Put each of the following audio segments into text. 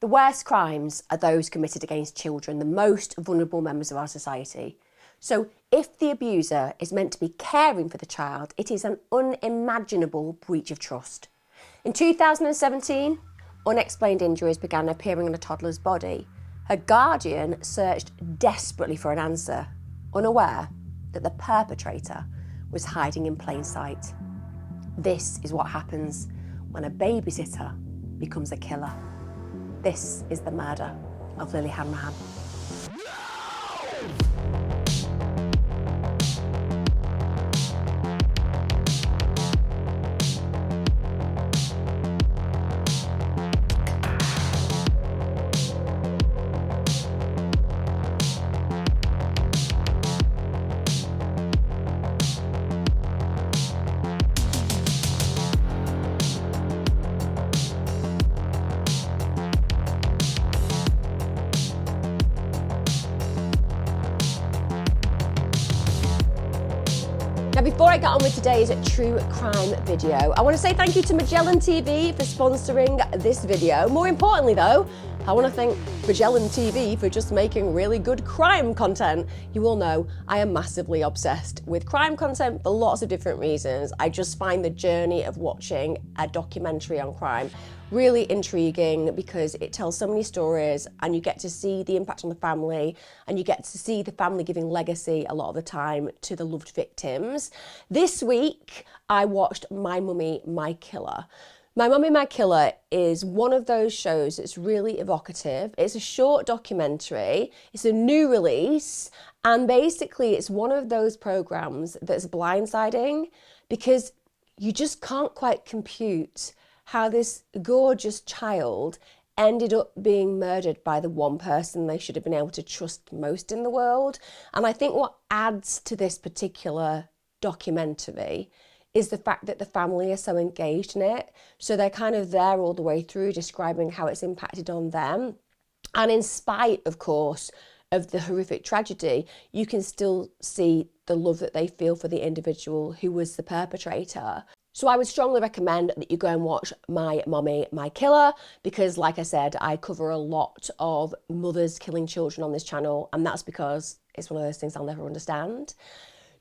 The worst crimes are those committed against children, the most vulnerable members of our society. So if the abuser is meant to be caring for the child, it is an unimaginable breach of trust. In 2017, unexplained injuries began appearing on a toddler's body. Her guardian searched desperately for an answer, unaware that the perpetrator was hiding in plain sight. This is what happens when a babysitter becomes a killer. This is the murder of Lilly Hanrahan. Now, before I get on with today's true crime video, I want to say thank you to Magellan TV for sponsoring this video. More importantly though, I want to thank Magellan TV for just making really good crime content. You all know I am massively obsessed with crime content for lots of different reasons. I just find the journey of watching a documentary on crime really intriguing because it tells so many stories and you get to see the impact on the family and you get to see the family giving legacy a lot of the time to the loved victims. This week, I watched My Mummy, My Killer. My Mummy, My Killer is one of those shows that's really evocative. It's a short documentary, it's a new release, and basically it's one of those programs that's blindsiding because you just can't quite compute how this gorgeous child ended up being murdered by the one person they should have been able to trust most in the world. And I think what adds to this particular documentary is the fact that the family are so engaged in it. So they're kind of there all the way through describing how it's impacted on them. And in spite, of course, of the horrific tragedy, you can still see the love that they feel for the individual who was the perpetrator. So I would strongly recommend that you go and watch My Mummy, My Killer, because like I said, I cover a lot of mothers killing children on this channel, and that's because it's one of those things I'll never understand.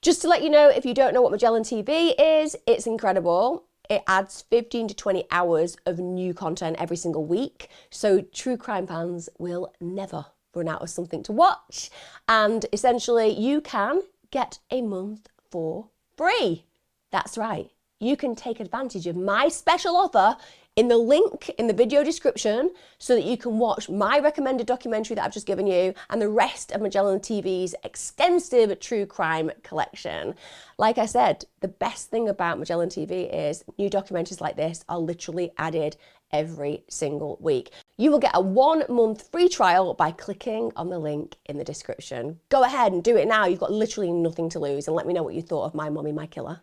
Just to let you know, if you don't know what Magellan TV is, it's incredible. It adds 15 to 20 hours of new content every single week, so true crime fans will never run out of something to watch. And essentially, you can get a month for free. That's right. You can take advantage of my special offer in the link in the video description so that you can watch my recommended documentary that I've just given you and the rest of Magellan TV's extensive true crime collection. Like I said, the best thing about Magellan TV is new documentaries like this are literally added every single week. You will get a 1 month free trial by clicking on the link in the description. Go ahead and do it now. You've got literally nothing to lose, and let me know what you thought of My Mummy, My Killer.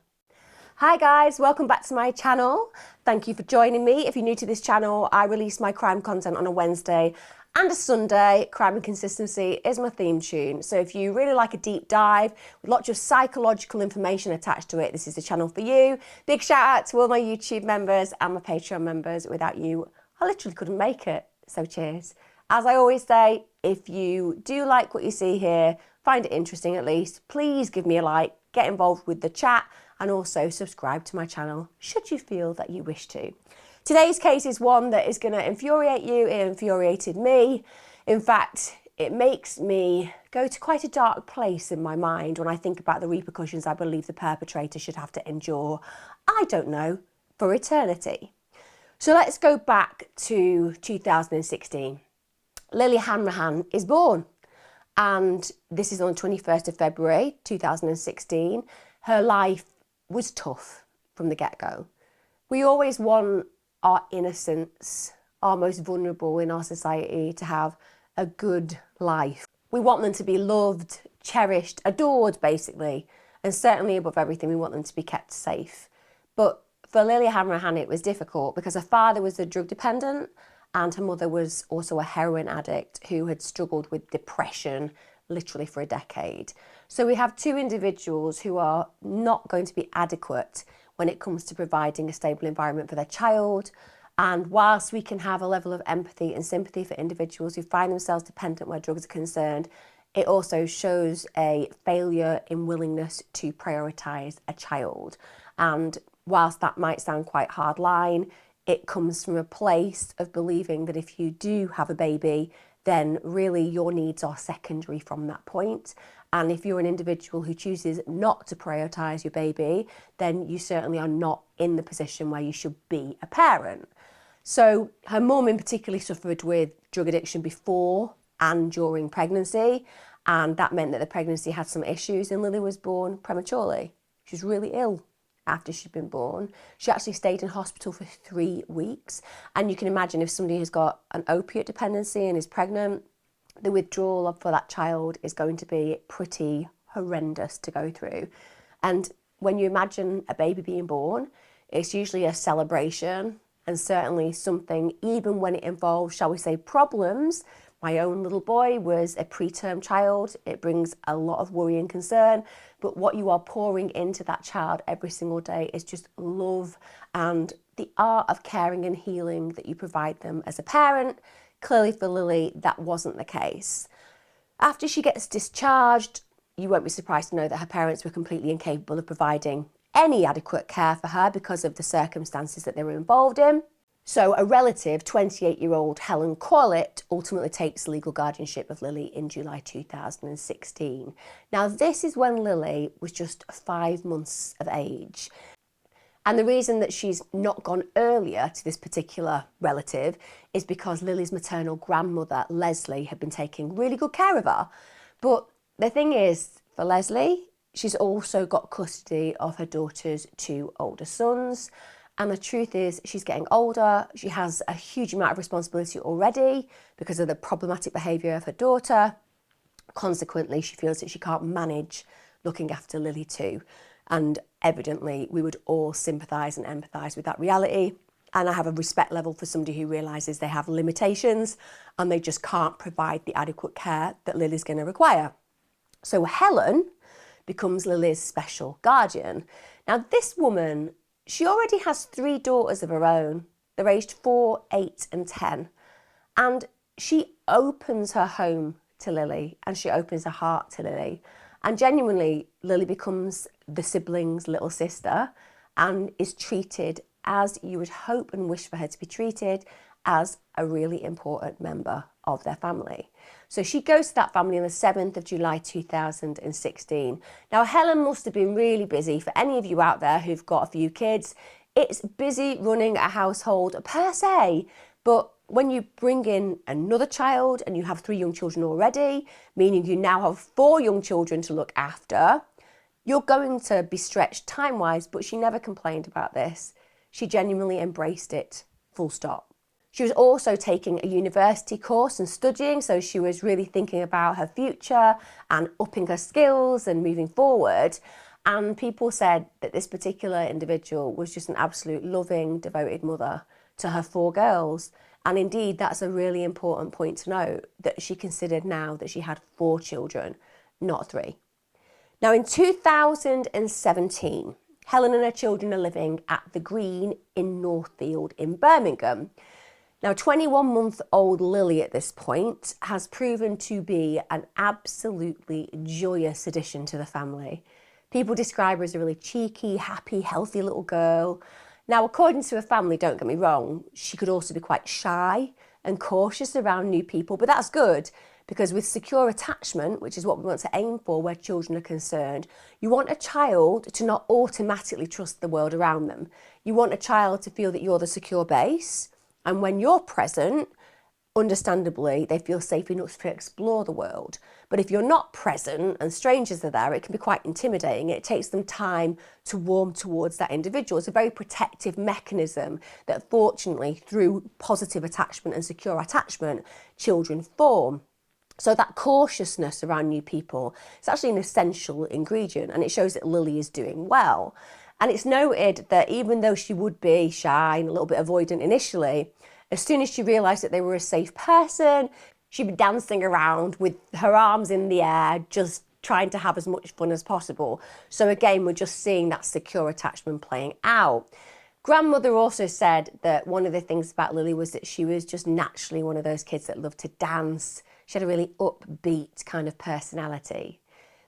Hi guys, welcome back to my channel. Thank you for joining me. If you're new to this channel, I release my crime content on a Wednesday and a Sunday. Crime and consistency is my theme tune. So if you really like a deep dive with lots of psychological information attached to it, this is the channel for you. Big shout out to all my YouTube members and my Patreon members. Without you, I literally couldn't make it. So cheers. As I always say, if you do like what you see here, find it interesting at least, please give me a like, get involved with the chat, and also subscribe to my channel should you feel that you wish to. Today's case is one that is going to infuriate you. It infuriated me. In fact, it makes me go to quite a dark place in my mind when I think about the repercussions I believe the perpetrator should have to endure, I don't know, for eternity. So let's go back to 2016. Lilly Hanrahan is born, and this is on the 21st of February 2016. Her life was tough from the get-go. We always want our innocence, our most vulnerable in our society, to have a good life. We want them to be loved, cherished, adored basically, and certainly above everything we want them to be kept safe. But for Lilly Hanrahan it was difficult because her father was a drug dependent and her mother was also a heroin addict who had struggled with depression literally for a decade. So we have two individuals who are not going to be adequate when it comes to providing a stable environment for their child And whilst we can have a level of empathy and sympathy for individuals who find themselves dependent where drugs are concerned, it also shows a failure in willingness to prioritise a child. And whilst that might sound quite hard line, it comes from a place of believing that if you do have a baby, then really your needs are secondary from that point. And if you're an individual who chooses not to prioritise your baby, then you certainly are not in the position where you should be a parent. So her mum in particular suffered with drug addiction before and during pregnancy, and that meant that the pregnancy had some issues, and Lillie was born prematurely. She was really ill after she'd been born. She actually stayed in hospital for 3 weeks, and you can imagine if somebody has got an opiate dependency and is pregnant, the withdrawal for that child is going to be pretty horrendous to go through. And when you imagine a baby being born, it's usually a celebration, and certainly something, even when it involves, shall we say, problems. My own little boy was a preterm child. It brings a lot of worry and concern, but what you are pouring into that child every single day is just love and the art of caring and healing that you provide them as a parent. Clearly for Lillie, that wasn't the case. After she gets discharged, you won't be surprised to know that her parents were completely incapable of providing any adequate care for her because of the circumstances that they were involved in. So a relative, 28-year-old Helen Corlett, ultimately takes legal guardianship of Lillie in July 2016. Now this is when Lillie was just 5 months of age. And the reason that she's not gone earlier to this particular relative is because Lillie's maternal grandmother, Leslie, had been taking really good care of her. But the thing is, for Leslie, she's also got custody of her daughter's 2 older sons. And the truth is, she's getting older. She has a huge amount of responsibility already because of the problematic behaviour of her daughter. Consequently, she feels that she can't manage looking after Lillie too. And evidently, we would all sympathise and empathise with that reality. And I have a respect level for somebody who realises they have limitations and they just can't provide the adequate care that Lillie's going to require. So Helen becomes Lillie's special guardian. Now, this woman, she already has 3 daughters of her own. They're aged 4, 8 and 10. And she opens her home to Lillie and she opens her heart to Lillie. And genuinely, Lillie becomes the sibling's little sister and is treated as you would hope and wish for her to be treated, as a really important member of their family. So she goes to that family on the 7th of July 2016. Now Helen must have been really busy. For any of you out there who've got a few kids, it's busy running a household per se, but when you bring in another child and you have 3 young children already, meaning you now have 4 young children to look after, you're going to be stretched time-wise, but she never complained about this. She genuinely embraced it, full stop. She was also taking a university course and studying, so she was really thinking about her future and upping her skills and moving forward. And people said that this particular individual was just an absolute loving, devoted mother to her 4 girls. And indeed, that's a really important point to note, that she considered now that she had 4 children, not 3. Now in 2017, Helen and her children are living at the Green in Northfield in Birmingham. Now 21-month-old Lillie at this point has proven to be an absolutely joyous addition to the family. People describe her as a really cheeky, happy, healthy little girl. Now, according to her family, don't get me wrong, she could also be quite shy and cautious around new people, but that's good because with secure attachment, which is what we want to aim for where children are concerned, you want a child to not automatically trust the world around them. You want a child to feel that you're the secure base, and when you're present, understandably, they feel safe enough to explore the world. But if you're not present and strangers are there, it can be quite intimidating. It takes them time to warm towards that individual. It's a very protective mechanism that fortunately, through positive attachment and secure attachment, children form. So that cautiousness around new people is actually an essential ingredient, and it shows that Lillie is doing well. And it's noted that even though she would be shy and a little bit avoidant initially, as soon as she realised that they were a safe person, she'd be dancing around with her arms in the air, just trying to have as much fun as possible. So again, we're just seeing that secure attachment playing out. Grandmother also said that one of the things about Lillie was that she was just naturally one of those kids that loved to dance. She had a really upbeat kind of personality.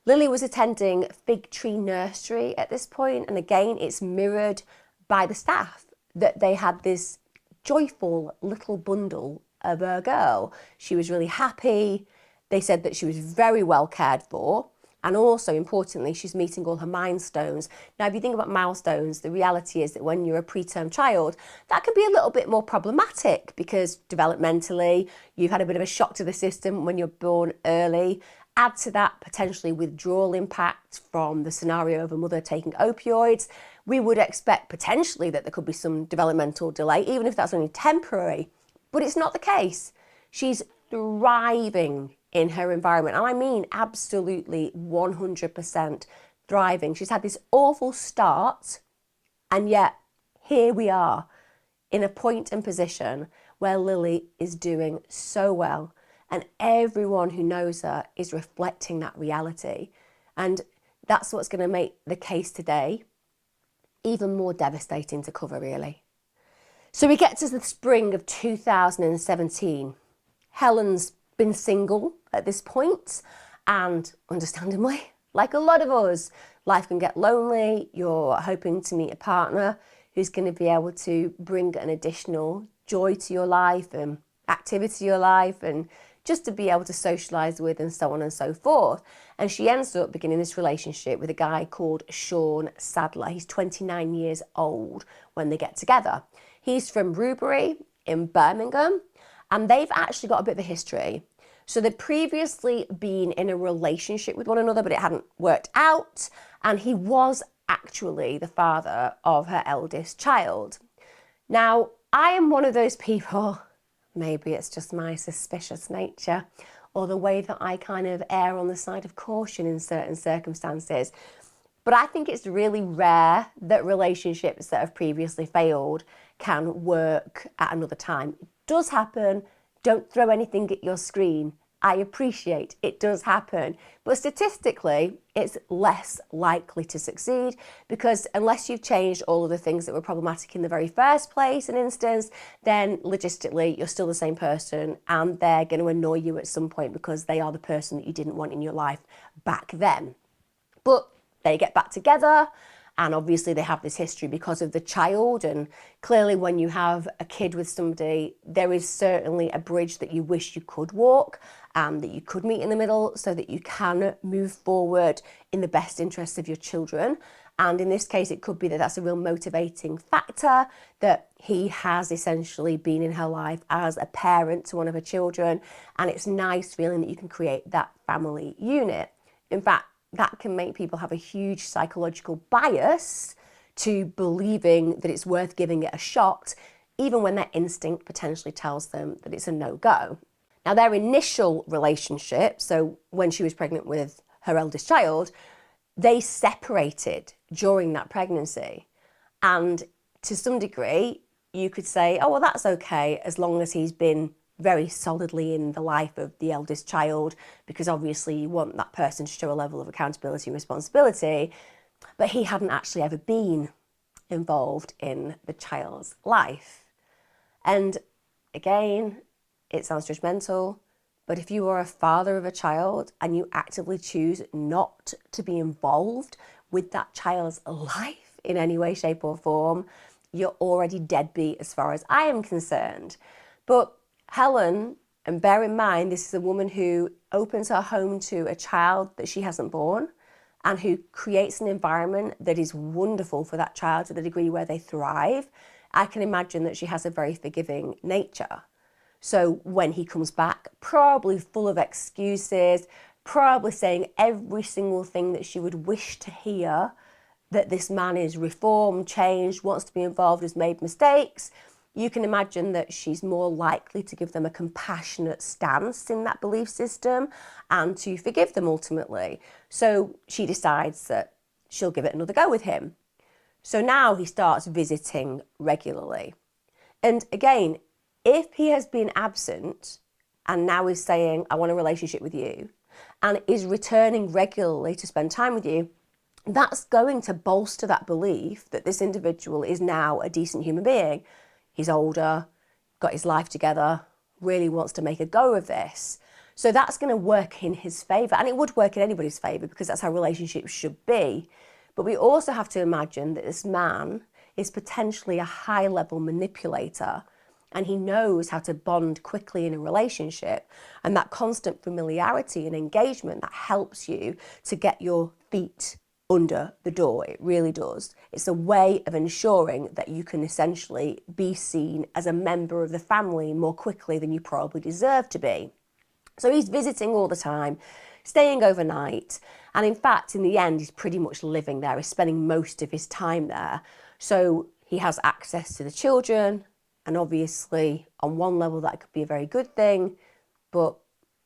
Lillie was attending Fig Tree Nursery at this point, and again, it's mirrored by the staff that they had this joyful little bundle of a girl. She was really happy. They said that she was very well cared for. And also, importantly, she's meeting all her milestones. Now, if you think about milestones, the reality is that when you're a preterm child, that can be a little bit more problematic because developmentally, you've had a bit of a shock to the system when you're born early. Add to that potentially withdrawal impact from the scenario of a mother taking opioids. We would expect potentially that there could be some developmental delay, even if that's only temporary. But it's not the case. She's thriving in her environment. And I mean absolutely 100% thriving. She's had this awful start, and yet here we are in a point and position where Lillie is doing so well. And everyone who knows her is reflecting that reality. And that's what's going to make the case today even more devastating to cover, really. So we get to the spring of 2017. Helen's been single at this point, and understandably, like a lot of us, life can get lonely. You're hoping to meet a partner who's going to be able to bring an additional joy to your life and activity to your life, and just to be able to socialise with, and so on and so forth. And she ends up beginning this relationship with a guy called Sean Sadler. He's 29 years old when they get together. He's from Rubery in Birmingham, and they've actually got a bit of a history. So they'd previously been in a relationship with one another, but it hadn't worked out. And he was actually the father of her eldest child. Now, I am one of those people, maybe it's just my suspicious nature, or the way that I kind of err on the side of caution in certain circumstances. But I think it's really rare that relationships that have previously failed can work at another time. It does happen. Don't throw anything at your screen. I appreciate it does happen. But statistically, it's less likely to succeed because unless you've changed all of the things that were problematic in the very first place, an instance, then logistically, you're still the same person and they're going to annoy you at some point because they are the person that you didn't want in your life back then. But they get back together. And obviously they have this history because of the child. And clearly when you have a kid with somebody, there is certainly a bridge that you wish you could walk and that you could meet in the middle so that you can move forward in the best interests of your children. And in this case, it could be that that's a real motivating factor, that he has essentially been in her life as a parent to one of her children. And it's nice feeling that you can create that family unit. In fact, that can make people have a huge psychological bias to believing that it's worth giving it a shot, even when their instinct potentially tells them that it's a no-go. Now, their initial relationship, so when she was pregnant with her eldest child, they separated during that pregnancy. And to some degree, you could say, oh, well, that's okay, as long as he's been very solidly in the life of the eldest child, because obviously you want that person to show a level of accountability and responsibility, but he hadn't actually ever been involved in the child's life. And again, it sounds judgmental, but if you are a father of a child and you actively choose not to be involved with that child's life in any way, shape or form, you're already deadbeat as far as I am concerned. But Helen, and bear in mind, this is a woman who opens her home to a child that she hasn't born and who creates an environment that is wonderful for that child to the degree where they thrive. I can imagine that she has a very forgiving nature. So when he comes back, probably full of excuses, probably saying every single thing that she would wish to hear, that this man is reformed, changed, wants to be involved, has made mistakes, you can imagine that she's more likely to give them a compassionate stance in that belief system and to forgive them ultimately. So she decides that she'll give it another go with him. So now he starts visiting regularly. And again, if he has been absent and now is saying, I want a relationship with you, and is returning regularly to spend time with you, that's going to bolster that belief that this individual is now a decent human being. He's older, got his life together, really wants to make a go of this. So that's going to work in his favour, and it would work in anybody's favour because that's how relationships should be. But we also have to imagine that this man is potentially a high-level manipulator, and he knows how to bond quickly in a relationship, and that constant familiarity and engagement that helps you to get your feet under the door. It really does. It's a way of ensuring that you can essentially be seen as a member of the family more quickly than you probably deserve to be. So he's visiting all the time, staying overnight, and in fact, in the end, he's pretty much living there. He's spending most of his time there. So he has access to the children, and obviously, on one level, that could be a very good thing, but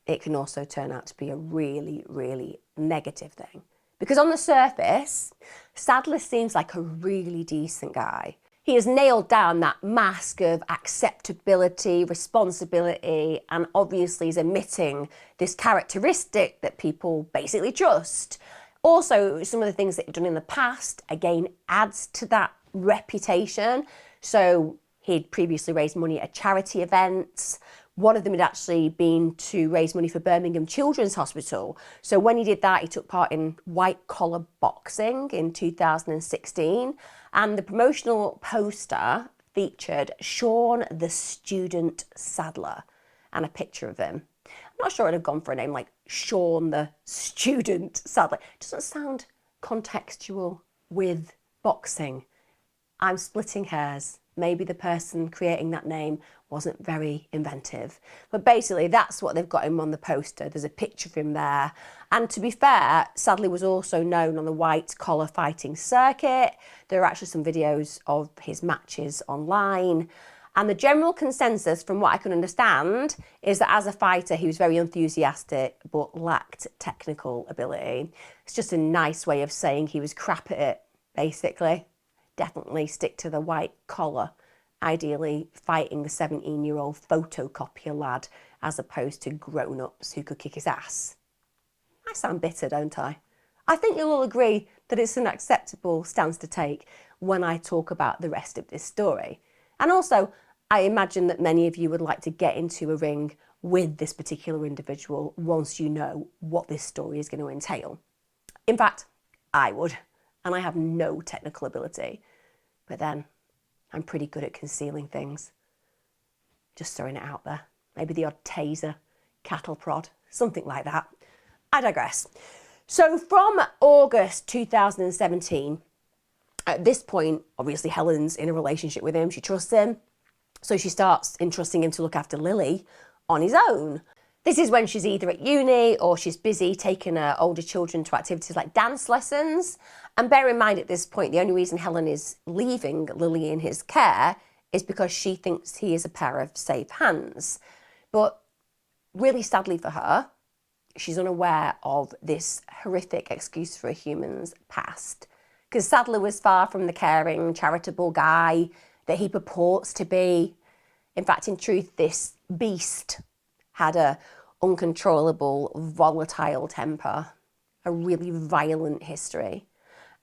it can also turn out to be a really, really negative thing. Because on the surface, Sadler seems like a really decent guy. He has nailed down that mask of acceptability, responsibility, and obviously is emitting this characteristic that people basically trust. Also, some of the things that he'd done in the past, again, adds to that reputation. So he'd previously raised money at charity events. One of them had actually been to raise money for Birmingham Children's Hospital. So when he did that, he took part in white-collar boxing in 2016. And the promotional poster featured Sean the Student Sadler and a picture of him. I'm not sure I'd have gone for a name like Sean the Student Sadler. It doesn't sound contextual with boxing. I'm splitting hairs. Maybe the person creating that name wasn't very inventive. But basically, that's what they've got him on the poster. There's a picture of him there. And to be fair, Sadler was also known on the white-collar fighting circuit. There are actually some videos of his matches online. And the general consensus, from what I can understand, is that as a fighter, he was very enthusiastic, but lacked technical ability. It's just a nice way of saying he was crap at it, basically. Definitely stick to the white collar, ideally fighting the 17-year-old photocopier lad as opposed to grown-ups who could kick his ass. I sound bitter, don't I? I think you'll all agree that it's an acceptable stance to take when I talk about the rest of this story. And also, I imagine that many of you would like to get into a ring with this particular individual once you know what this story is going to entail. In fact, I would, and I have no technical ability. But then, I'm pretty good at concealing things. Just throwing it out there. Maybe the odd taser, cattle prod, something like that. I digress. So from August 2017, at this point, obviously Helen's in a relationship with him. She trusts him. So she starts entrusting him to look after Lillie on his own. This is when she's either at uni or she's busy taking her older children to activities like dance lessons. And bear in mind at this point, the only reason Helen is leaving Lillie in his care is because she thinks he is a pair of safe hands. But really sadly for her, she's unaware of this horrific excuse for a human's past. Because Sadler was far from the caring, charitable guy that he purports to be. In fact, in truth, this beast had a uncontrollable, volatile temper, a really violent history.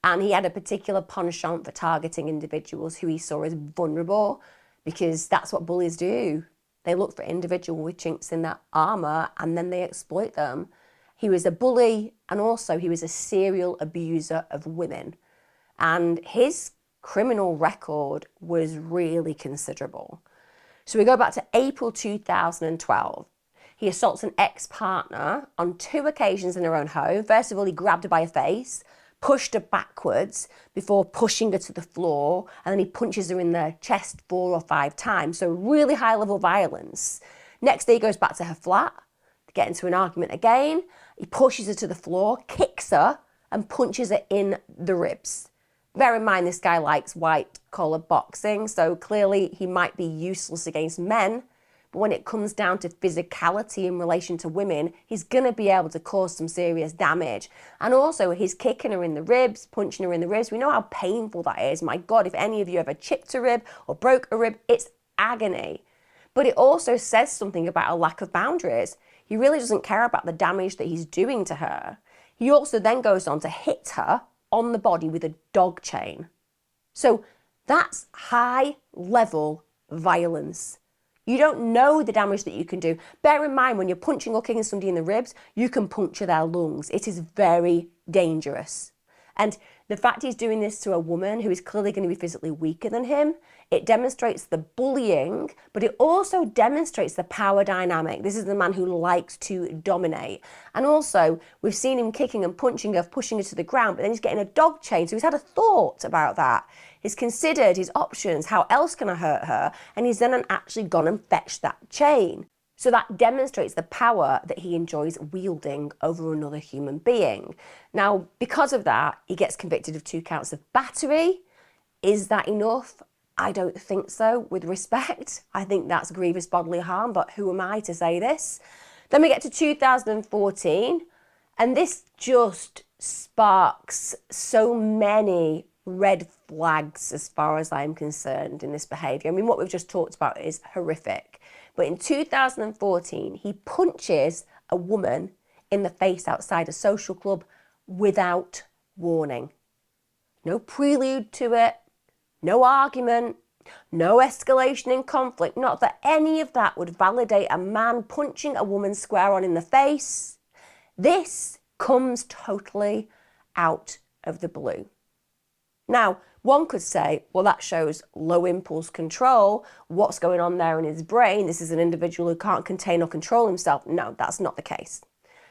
And he had a particular penchant for targeting individuals who he saw as vulnerable, because that's what bullies do. They look for individuals with chinks in their armour and then they exploit them. He was a bully, and also he was a serial abuser of women. And his criminal record was really considerable. So we go back to April 2012. He assaults an ex-partner on 2 occasions in her own home. First of all, he grabbed her by her face, pushed her backwards before pushing her to the floor, and then he punches her in the chest 4 or 5 times. So really high level violence. Next day he goes back to her flat, they get into an argument again. He pushes her to the floor, kicks her, and punches her in the ribs. Bear in mind, this guy likes white-collar boxing, so clearly he might be useless against men, but when it comes down to physicality in relation to women, he's going to be able to cause some serious damage. And also, he's kicking her in the ribs, punching her in the ribs. We know how painful that is. My God, if any of you ever chipped a rib or broke a rib, it's agony. But it also says something about a lack of boundaries. He really doesn't care about the damage that he's doing to her. He also then goes on to hit her on the body with a dog chain. So that's high level violence. You don't know the damage that you can do. Bear in mind, when you're punching or kicking somebody in the ribs, you can puncture their lungs. It is very dangerous. And the fact he's doing this to a woman who is clearly going to be physically weaker than him, it demonstrates the bullying, but it also demonstrates the power dynamic. This is the man who likes to dominate. And also, we've seen him kicking and punching her, pushing her to the ground, but then he's getting a dog chain. So he's had a thought about that. He's considered his options. How else can I hurt her? And he's then actually gone and fetched that chain. So that demonstrates the power that he enjoys wielding over another human being. Now, because of that, he gets convicted of 2 counts of battery. Is that enough? I don't think so, with respect. I think that's grievous bodily harm, but who am I to say this? Then we get to 2014, and this just sparks so many red flags as far as I'm concerned in this behaviour. I mean, what we've just talked about is horrific. But in 2014, he punches a woman in the face outside a social club without warning. No prelude to it, no argument, no escalation in conflict. Not that any of that would validate a man punching a woman square on in the face. This comes totally out of the blue. Now, one could say, well, that shows low impulse control. What's going on there in his brain? This is an individual who can't contain or control himself. No, that's not the case.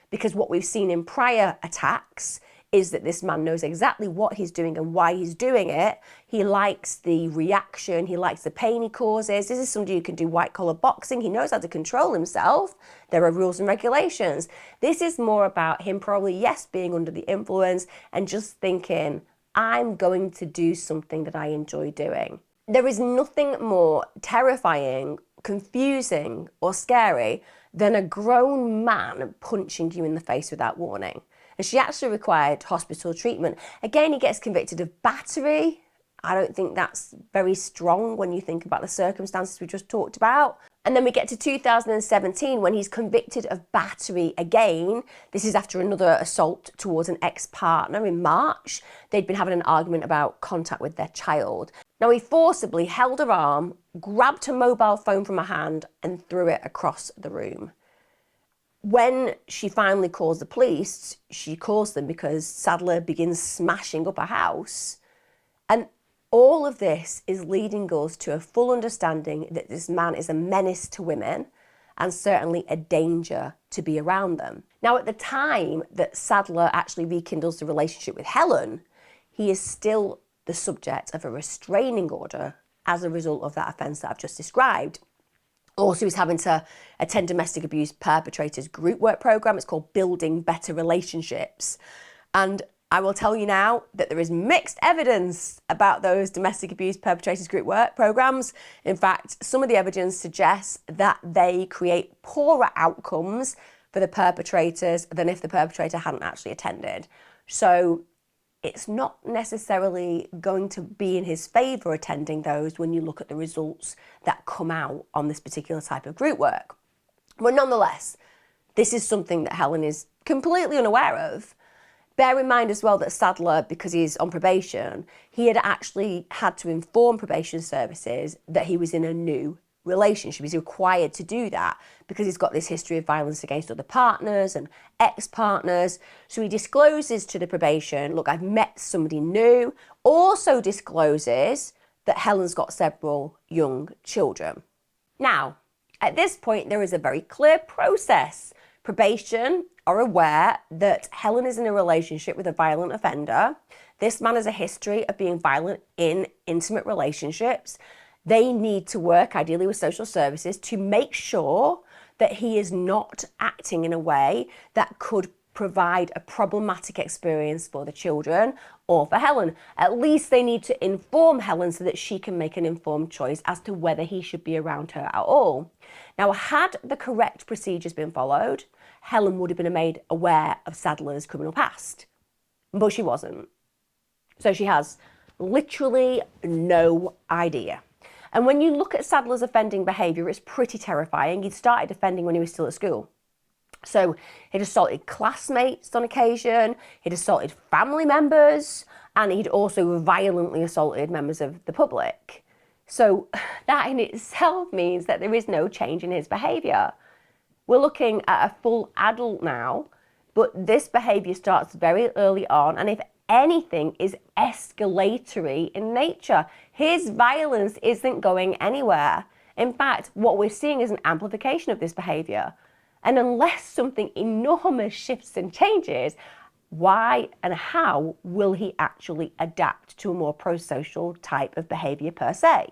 Because what we've seen in prior attacks is that this man knows exactly what he's doing and why he's doing it. He likes the reaction. He likes the pain he causes. This is somebody who can do white-collar boxing. He knows how to control himself. There are rules and regulations. This is more about him probably, yes, being under the influence and just thinking, I'm going to do something that I enjoy doing. There is nothing more terrifying, confusing, or scary than a grown man punching you in the face without warning. And she actually required hospital treatment. Again, he gets convicted of battery. I don't think that's very strong when you think about the circumstances we just talked about. And then we get to 2017 when he's convicted of battery again. This is after another assault towards an ex-partner in March. They'd been having an argument about contact with their child. Now, he forcibly held her arm, grabbed her mobile phone from her hand and threw it across the room. When she finally calls the police, she calls them because Sadler begins smashing up her house. And all of this is leading us to a full understanding that this man is a menace to women and certainly a danger to be around them. Now, at the time that Sadler actually rekindles the relationship with Helen, he is still the subject of a restraining order as a result of that offence that I've just described. Also, he's having to attend domestic abuse perpetrators group work program. It's called Building Better Relationships. And I will tell you now that there is mixed evidence about those domestic abuse perpetrators group work programs. In fact, some of the evidence suggests that they create poorer outcomes for the perpetrators than if the perpetrator hadn't actually attended. So it's not necessarily going to be in his favour attending those when you look at the results that come out on this particular type of group work. But nonetheless, this is something that Helen is completely unaware of. Bear in mind as well that Sadler, because he's on probation, he had actually had to inform probation services that he was in a new relationship. He's required to do that because he's got this history of violence against other partners and ex-partners. So he discloses to the probation, look, I've met somebody new. Also discloses that Helen's got several young children. Now, at this point, there is a very clear process. Probation are aware that Helen is in a relationship with a violent offender. This man has a history of being violent in intimate relationships. They need to work, ideally with social services, to make sure that he is not acting in a way that could provide a problematic experience for the children or for Helen. At least they need to inform Helen so that she can make an informed choice as to whether he should be around her at all. Now, had the correct procedures been followed, Helen would have been made aware of Sadler's criminal past, but she wasn't. So she has literally no idea. And when you look at Sadler's offending behaviour, it's pretty terrifying. He'd started offending when he was still at school. So he'd assaulted classmates on occasion, he'd assaulted family members, and he'd also violently assaulted members of the public. So that in itself means that there is no change in his behaviour. We're looking at a full adult now, but this behaviour starts very early on, and if anything, is escalatory in nature. His violence isn't going anywhere. In fact, what we're seeing is an amplification of this behaviour. And unless something enormous shifts and changes, why and how will he actually adapt to a more pro-social type of behaviour per se?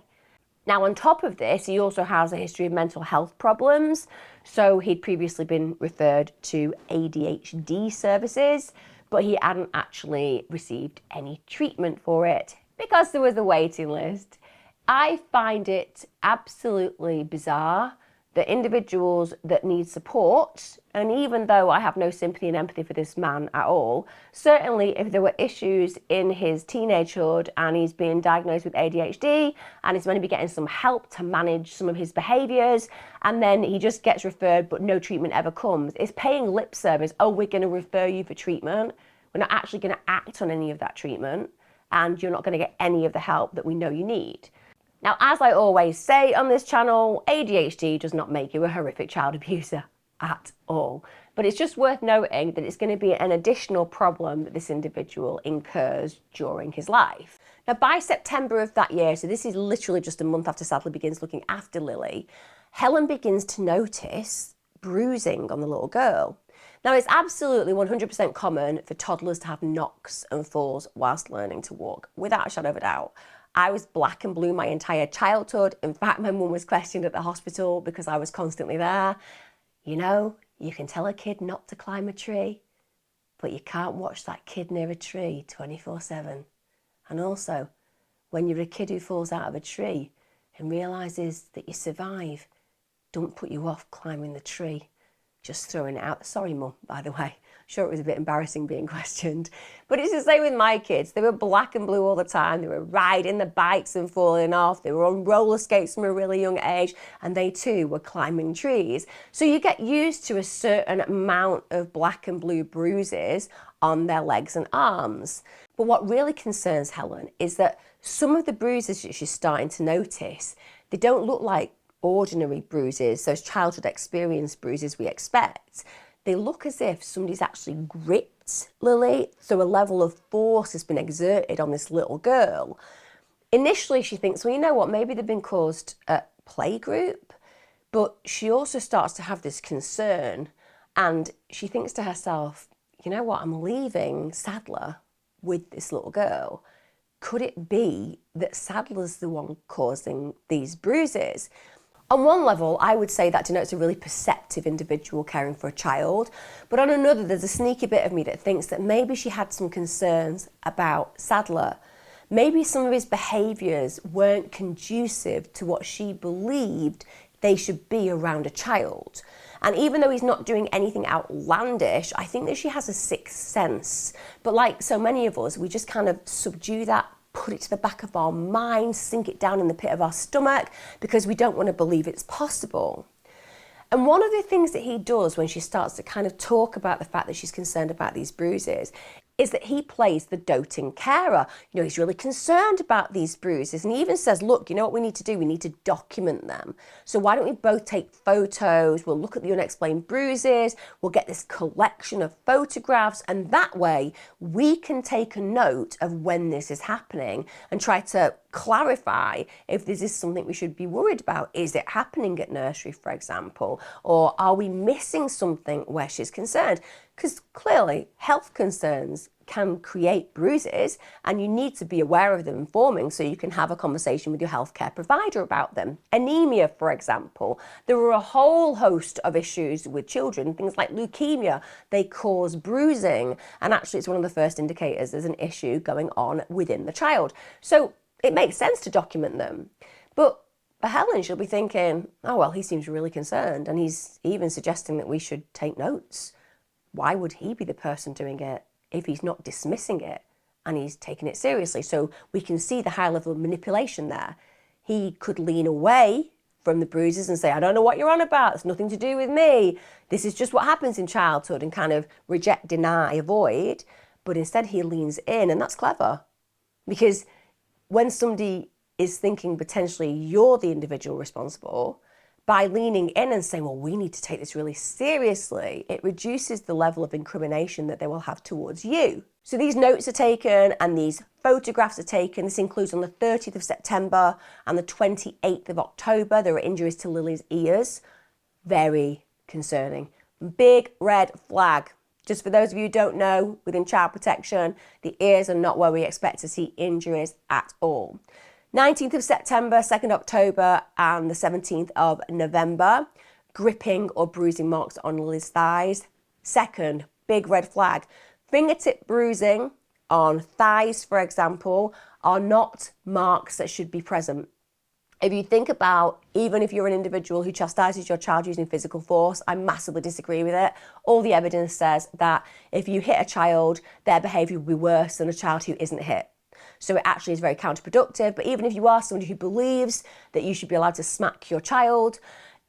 Now, on top of this, he also has a history of mental health problems. So he'd previously been referred to ADHD services, but he hadn't actually received any treatment for it because there was a waiting list. I find it absolutely bizarre that individuals that need support, and even though I have no sympathy and empathy for this man at all, certainly if there were issues in his teenagehood and he's been diagnosed with ADHD and he's going to be getting some help to manage some of his behaviours, and then he just gets referred but no treatment ever comes, it's paying lip service. Oh, we're going to refer you for treatment. We're not actually going to act on any of that treatment, and you're not going to get any of the help that we know you need. Now, as I always say on this channel, ADHD does not make you a horrific child abuser at all. But it's just worth noting that it's going to be an additional problem that this individual incurs during his life. Now, by September of that year, so this is literally just a month after Sadler begins looking after Lillie, Helen begins to notice bruising on the little girl. Now, it's absolutely 100% common for toddlers to have knocks and falls whilst learning to walk, without a shadow of a doubt. I was black and blue my entire childhood. In fact, my mum was questioned at the hospital because I was constantly there. You know, you can tell a kid not to climb a tree, but you can't watch that kid near a tree 24/7. And also, when you're a kid who falls out of a tree and realises that you survive, don't put you off climbing the tree. Just throwing it out. Sorry, Mum, by the way. Sure, it was a bit embarrassing being questioned. But it's the same with my kids. They were black and blue all the time. They were riding the bikes and falling off. They were on roller skates from a really young age. And they too were climbing trees. So you get used to a certain amount of black and blue bruises on their legs and arms. But what really concerns Helen is that some of the bruises that she's starting to notice, they don't look like ordinary bruises, those childhood experience bruises we expect. They look as if somebody's actually gripped Lillie, so a level of force has been exerted on this little girl. Initially, she thinks, well, you know what, maybe they've been caused at playgroup, but she also starts to have this concern, and she thinks to herself, you know what, I'm leaving Sadler with this little girl. Could it be that Sadler's the one causing these bruises? On one level, I would say that denotes a really perceptive individual caring for a child. But on another, there's a sneaky bit of me that thinks that maybe she had some concerns about Sadler. Maybe some of his behaviours weren't conducive to what she believed they should be around a child. And even though he's not doing anything outlandish, I think that she has a sixth sense. But like so many of us, we just kind of subdue that, put it to the back of our mind, sink it down in the pit of our stomach because we don't want to believe it's possible. And one of the things that he does when she starts to kind of talk about the fact that she's concerned about these bruises is that he plays the doting carer. You know, he's really concerned about these bruises, and he even says, look, you know what we need to do? We need to document them. So why don't we both take photos? We'll look at the unexplained bruises. We'll get this collection of photographs, and that way we can take a note of when this is happening and try to clarify if this is something we should be worried about. Is it happening at nursery, for example? Or are we missing something where she's concerned? Because clearly health concerns can create bruises and you need to be aware of them and forming so you can have a conversation with your healthcare provider about them. Anemia, for example. There are a whole host of issues with children, things like leukemia. They cause bruising, and actually it's one of the first indicators there's an issue going on within the child. So it makes sense to document them. But for Helen, she'll be thinking, oh, well, he seems really concerned, and he's even suggesting that we should take notes. Why would he be the person doing it if he's not dismissing it and he's taking it seriously? So we can see the high level of manipulation there. He could lean away from the bruises and say, I don't know what you're on about, it's nothing to do with me, this is just what happens in childhood, and kind of reject, deny, avoid. But instead he leans in, and that's clever. Because when somebody is thinking potentially you're the individual responsible, by leaning in and saying, well, we need to take this really seriously, it reduces the level of incrimination that they will have towards you. So these notes are taken and these photographs are taken. This includes on the 30th of September and the 28th of October. There are injuries to Lily's ears. Very concerning. Big red flag. Just for those of you who don't know, within child protection, the ears are not where we expect to see injuries at all. 19th of September, 2nd October, and the 17th of November, gripping or bruising marks on Lily's thighs. Second, big red flag. Fingertip bruising on thighs, for example, are not marks that should be present. If you think about, even if you're an individual who chastises your child using physical force, I massively disagree with it. All the evidence says that if you hit a child, their behaviour will be worse than a child who isn't hit. So it actually is very counterproductive. But even if you are somebody who believes that you should be allowed to smack your child,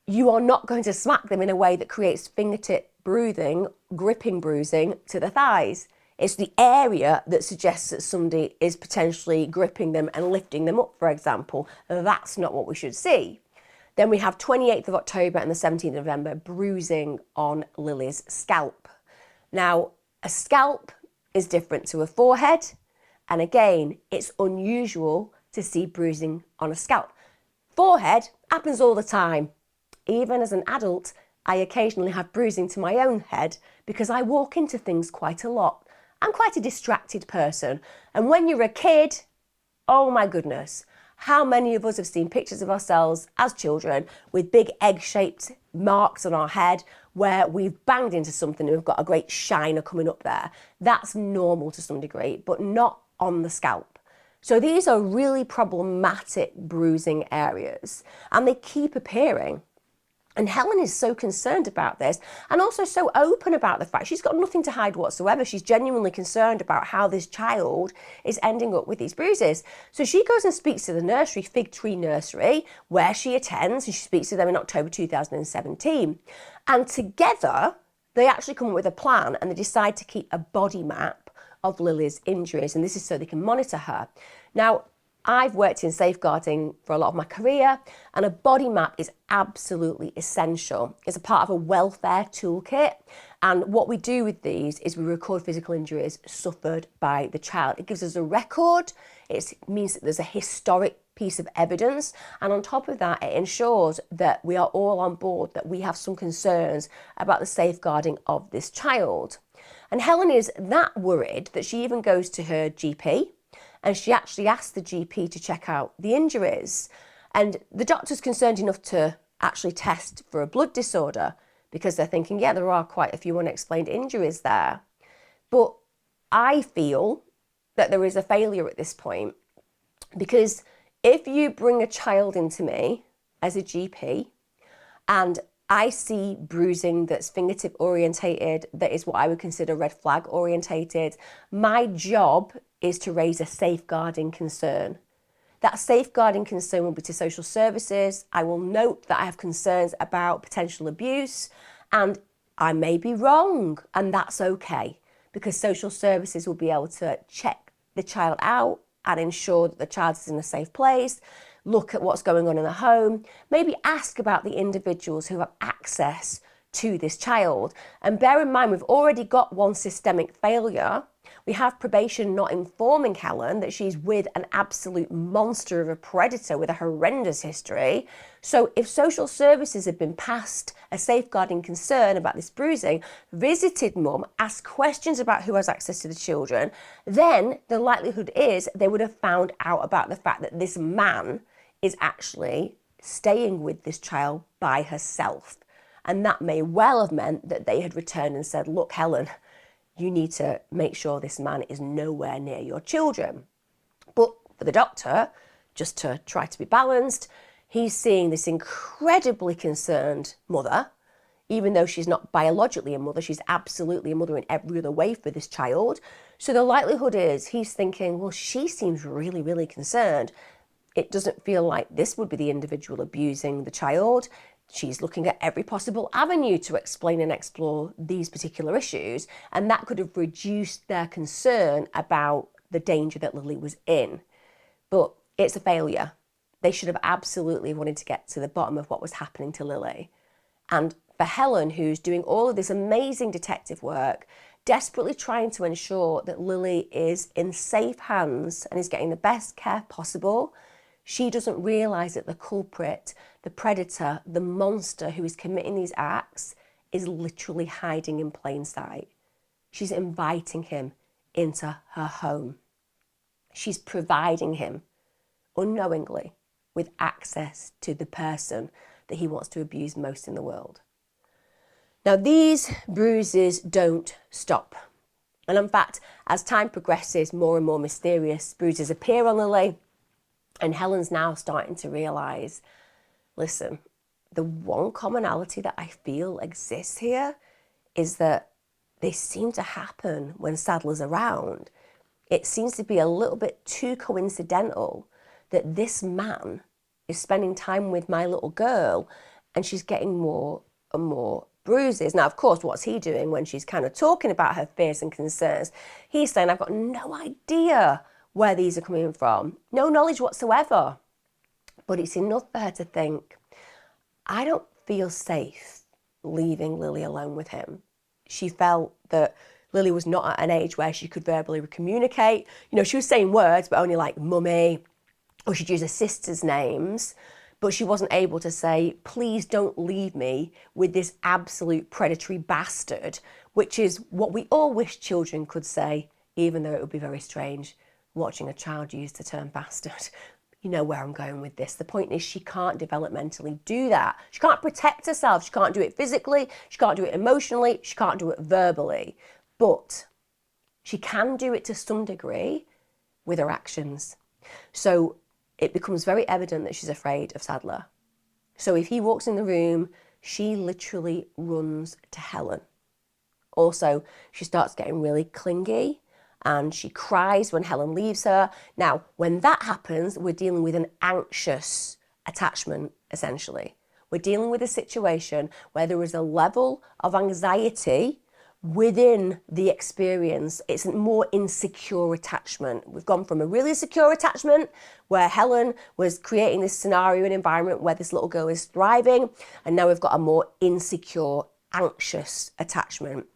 you are not going to smack them in a way that creates fingertip bruising, gripping bruising to the thighs. It's the area that suggests that somebody is potentially gripping them and lifting them up, for example. That's not what we should see. Then we have 28th of October and the 17th of November, bruising on Lily's scalp. Now, a scalp is different to a forehead. And again, it's unusual to see bruising on a scalp. Forehead happens all the time. Even as an adult, I occasionally have bruising to my own head because I walk into things quite a lot. I'm quite a distracted person. And when you're a kid, oh my goodness, how many of us have seen pictures of ourselves as children with big egg-shaped marks on our head where we've banged into something and we've got a great shiner coming up there? That's normal to some degree, but not on the scalp. So these are really problematic bruising areas, and they keep appearing. And Helen is so concerned about this, and also so open about the fact she's got nothing to hide whatsoever. She's genuinely concerned about how this child is ending up with these bruises. So she goes and speaks to the nursery, Fig Tree Nursery, where she attends, and she speaks to them in October 2017. And together, they actually come up with a plan, and they decide to keep a body map of Lily's injuries, and this is so they can monitor her. Now, I've worked in safeguarding for a lot of my career, and a body map is absolutely essential. It's a part of a welfare toolkit, and what we do with these is we record physical injuries suffered by the child. It gives us a record, it means that there's a historic piece of evidence, and on top of that, it ensures that we are all on board, that we have some concerns about the safeguarding of this child. And Helen is that worried that she even goes to her GP, and she actually asks the GP to check out the injuries. And the doctor's concerned enough to actually test for a blood disorder because they're thinking, yeah, there are quite a few unexplained injuries there. But I feel that there is a failure at this point, because if you bring a child into me as a GP and I see bruising that's fingertip orientated, that is what I would consider red flag orientated, my job is to raise a safeguarding concern. That safeguarding concern will be to social services. I will note that I have concerns about potential abuse, and I may be wrong, and that's okay, because social services will be able to check the child out and ensure that the child is in a safe place, look at what's going on in the home, maybe ask about the individuals who have access to this child. And bear in mind, we've already got one systemic failure. We have probation not informing Helen that she's with an absolute monster of a predator with a horrendous history. So if social services had been passed a safeguarding concern about this bruising, visited mum, asked questions about who has access to the children, then the likelihood is they would have found out about the fact that this man is actually staying with this child by herself. And that may well have meant that they had returned and said, look, Helen, you need to make sure this man is nowhere near your children. But for the doctor, just to try to be balanced, he's seeing this incredibly concerned mother. Even though she's not biologically a mother, she's absolutely a mother in every other way for this child. So the likelihood is he's thinking, well, she seems really, really concerned. It doesn't feel like this would be the individual abusing the child. She's looking at every possible avenue to explain and explore these particular issues, and that could have reduced their concern about the danger that Lillie was in. But it's a failure. They should have absolutely wanted to get to the bottom of what was happening to Lillie. And for Helen, who's doing all of this amazing detective work, desperately trying to ensure that Lillie is in safe hands and is getting the best care possible, she doesn't realise that the culprit, the predator, the monster who is committing these acts is literally hiding in plain sight. She's inviting him into her home. She's providing him, unknowingly, with access to the person that he wants to abuse most in the world. Now, these bruises don't stop. And in fact, as time progresses, more and more mysterious bruises appear on Lillie. And Helen's now starting to realise, listen, the one commonality that I feel exists here is that they seem to happen when Sadler's around. It seems to be a little bit too coincidental that this man is spending time with my little girl and she's getting more and more bruises. Now, of course, what's he doing when she's kind of talking about her fears and concerns? He's saying, I've got no idea where these are coming from, no knowledge whatsoever. But it's enough for her to think, I don't feel safe leaving Lillie alone with him. She felt that Lillie was not at an age where she could verbally communicate. You know, she was saying words, but only like mummy, or she'd use her sister's names, but she wasn't able to say, please don't leave me with this absolute predatory bastard, which is what we all wish children could say, even though it would be very strange watching a child use the term bastard. You know where I'm going with this. The point is she can't developmentally do that. She can't protect herself. She can't do it physically. She can't do it emotionally. She can't do it verbally. But she can do it to some degree with her actions. So it becomes very evident that she's afraid of Sadler. So if he walks in the room, she literally runs to Helen. Also, she starts getting really clingy and she cries when Helen leaves her. Now, when that happens, we're dealing with an anxious attachment, essentially. We're dealing with a situation where there is a level of anxiety within the experience. It's a more insecure attachment. We've gone from a really secure attachment where Helen was creating this scenario and environment where this little girl is thriving, and now we've got a more insecure, anxious attachment.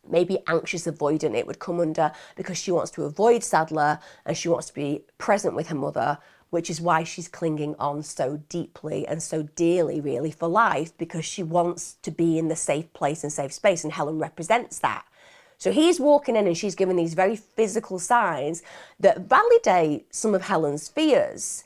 Maybe anxious avoidant it would come under, because she wants to avoid Sadler and she wants to be present with her mother, which is why she's clinging on so deeply and so dearly, really, for life, because she wants to be in the safe place and safe space, and Helen represents that. So he's walking in and she's giving these very physical signs that validate some of Helen's fears.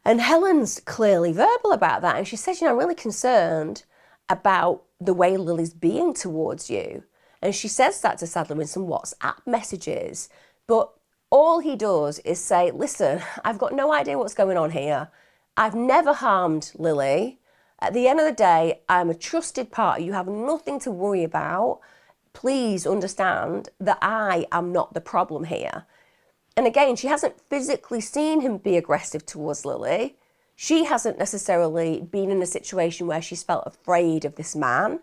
And Helen's clearly verbal about that, and she says, I'm really concerned about the way Lily's being towards you. And she says that to Sadler in some WhatsApp messages, but all he does is say, listen, I've got no idea what's going on here. I've never harmed Lillie. At the end of the day, I'm a trusted party. You have nothing to worry about. Please understand that I am not the problem here. And again, she hasn't physically seen him be aggressive towards Lillie. She hasn't necessarily been in a situation where she's felt afraid of this man.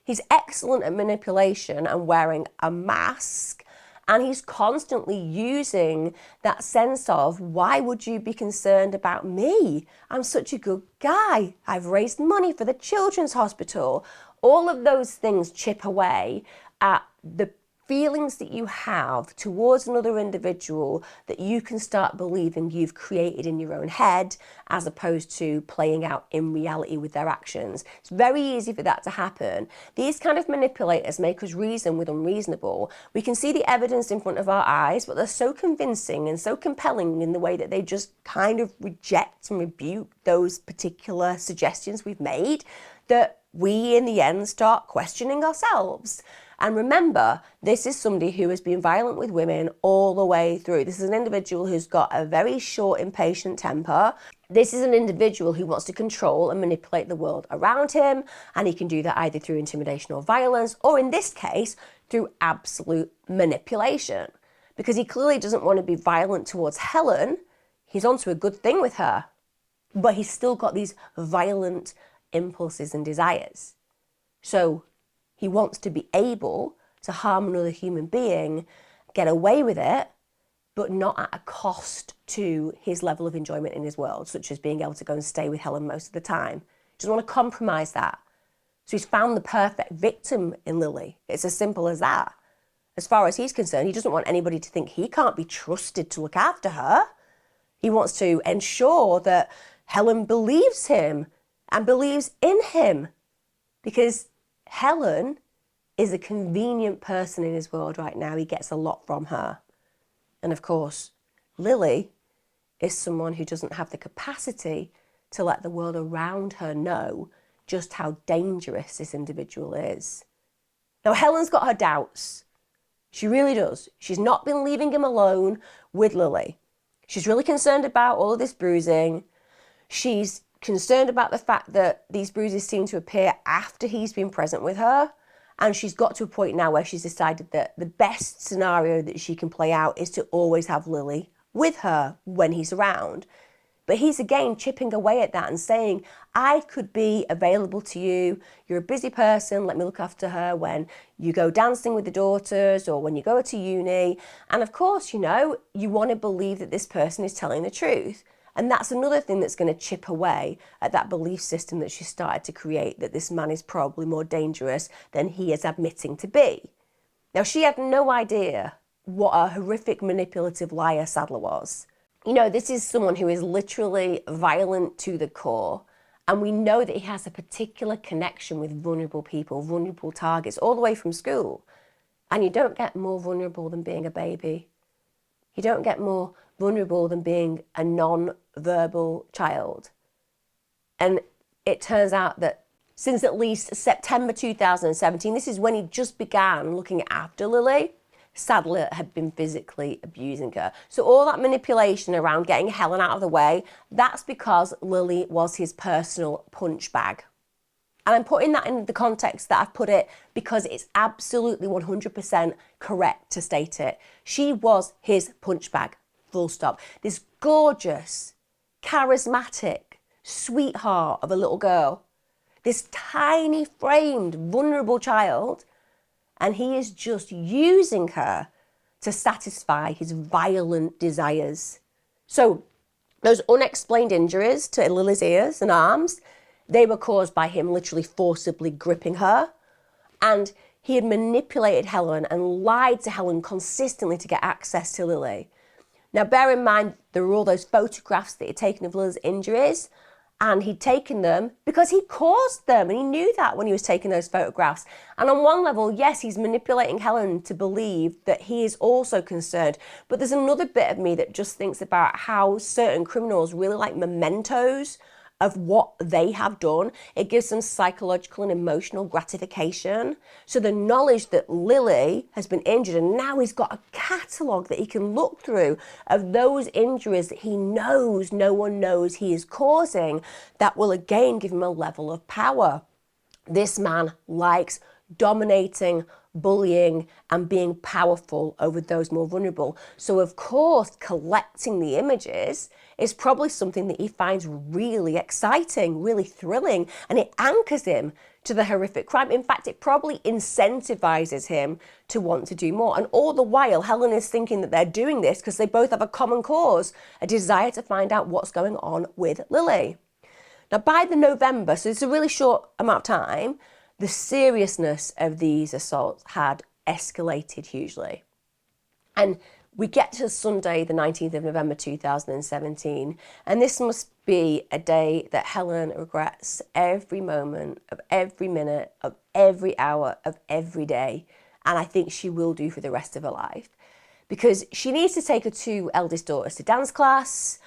He's excellent at manipulation and wearing a mask. And he's constantly using that sense of, why would you be concerned about me? I'm such a good guy. I've raised money for the children's hospital. All of those things chip away at the feelings that you have towards another individual that you can start believing you've created in your own head, as opposed to playing out in reality with their actions. It's very easy for that to happen. These kind of manipulators make us reason with unreasonable. We can see the evidence in front of our eyes, but they're so convincing and so compelling in the way that they just kind of reject and rebuke those particular suggestions we've made, that we in the end start questioning ourselves. And remember, this is somebody who has been violent with women all the way through. This is an individual who's got a very short, impatient temper. This is an individual who wants to control and manipulate the world around him, and he can do that either through intimidation or violence, or in this case, through absolute manipulation. Because he clearly doesn't want to be violent towards Helen. he's onto a good thing with her, but he's still got these violent impulses and desires. So he wants to be able to harm another human being, get away with it, but not at a cost to his level of enjoyment in his world, such as being able to go and stay with Helen most of the time. He doesn't want to compromise that. So he's found the perfect victim in Lillie. It's as simple as that. As far as he's concerned, he doesn't want anybody to think he can't be trusted to look after her. He wants to ensure that Helen believes him and believes in him, because Helen is a convenient person in his world right now. He gets a lot from her. And of course, Lillie is someone who doesn't have the capacity to let the world around her know just how dangerous this individual is. Now, Helen's got her doubts. She really does. She's not been leaving him alone with Lillie. She's really concerned about all of this bruising. She's concerned about the fact that these bruises seem to appear after he's been present with her. And she's got to a point now where she's decided that the best scenario that she can play out is to always have Lillie with her when he's around. But he's again chipping away at that and saying, I could be available to you. You're a busy person. Let me look after her when you go dancing with the daughters or when you go to uni. And of course, you know, you want to believe that this person is telling the truth. And that's another thing that's going to chip away at that belief system that she started to create, that this man is probably more dangerous than he is admitting to be. Now, she had no idea what a horrific manipulative liar Sadler was. You know, this is someone who is literally violent to the core. And we know that he has a particular connection with vulnerable people, vulnerable targets, all the way from school. And you don't get more vulnerable than being a baby. You don't get more vulnerable than being a non-verbal child. And it turns out that since at least September 2017, this is when he just began looking after Lillie, Sadler had been physically abusing her. So all that manipulation around getting Helen out of the way, that's because Lillie was his personal punch bag. And I'm putting that in the context that I've put it because it's absolutely 100% correct to state it. She was his punch bag, full stop. This gorgeous, charismatic sweetheart of a little girl, this tiny framed, vulnerable child, and he is just using her to satisfy his violent desires. So those unexplained injuries to Lillie's ears and arms, they were caused by him literally forcibly gripping her. And he had manipulated Helen and lied to Helen consistently to get access to Lillie. Now, bear in mind, there were all those photographs that he'd taken of Lillie's injuries, and he'd taken them because he caused them, and he knew that when he was taking those photographs. And on one level, yes, he's manipulating Helen to believe that he is also concerned. But there's another bit of me that just thinks about how certain criminals really like mementos of what they have done. It gives them psychological and emotional gratification. So the knowledge that Lillie has been injured, and now he's got a catalogue that he can look through of those injuries that he knows no one knows he is causing, that will again give him a level of power. This man likes dominating, bullying, and being powerful over those more vulnerable. So of course, collecting the images is probably something that he finds really exciting, really thrilling, and it anchors him to the horrific crime. In fact, it probably incentivizes him to want to do more. And all the while, Helen is thinking that they're doing this because they both have a common cause, a desire to find out what's going on with Lillie. Now, by the November, so it's a really short amount of time, the seriousness of these assaults had escalated hugely. And we get to Sunday, the 19th of November 2017, and this must be a day that Helen regrets every moment of every minute of every hour of every day, and I think she will do for the rest of her life, because she needs to take her two eldest daughters to dance class,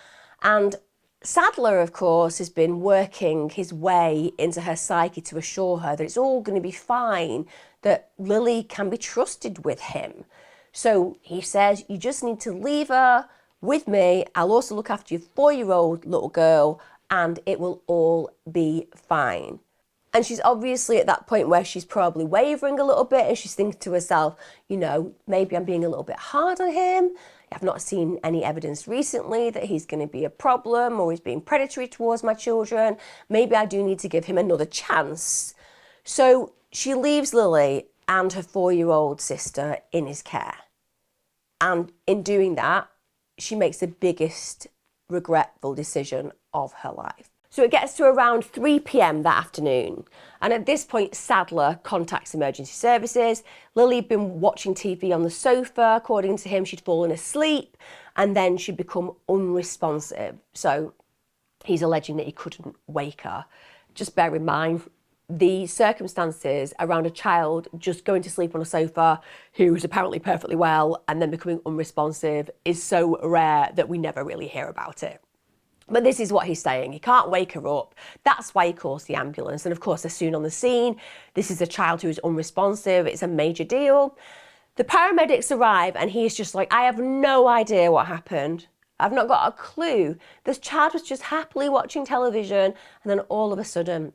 and Sadler, of course, has been working his way into her psyche to assure her that it's all going to be fine, that Lillie can be trusted with him. So he says, you just need to leave her with me. I'll also look after your 4-year-old little girl, and it will all be fine. And she's obviously at that point where she's probably wavering a little bit and she's thinking to herself, you know, maybe I'm being a little bit hard on him. I've not seen any evidence recently that he's going to be a problem or he's being predatory towards my children. Maybe I do need to give him another chance. So she leaves Lilly and her 4-year-old sister in his care. And in doing that, she makes the biggest regretful decision of her life. So it gets to around 3 p.m. that afternoon. And at this point, Sadler contacts emergency services. Lilly had been watching TV on the sofa. According to him, she'd fallen asleep and then she'd become unresponsive. So he's alleging that he couldn't wake her. Just bear in mind, the circumstances around a child just going to sleep on a sofa who is apparently perfectly well and then becoming unresponsive is so rare that we never really hear about it. But this is what he's saying. He can't wake her up. That's why he calls the ambulance. And of course, they're soon on the scene. This is a child who is unresponsive. It's a major deal. The paramedics arrive and he's just like, I have no idea what happened. I've not got a clue. This child was just happily watching television and then all of a sudden,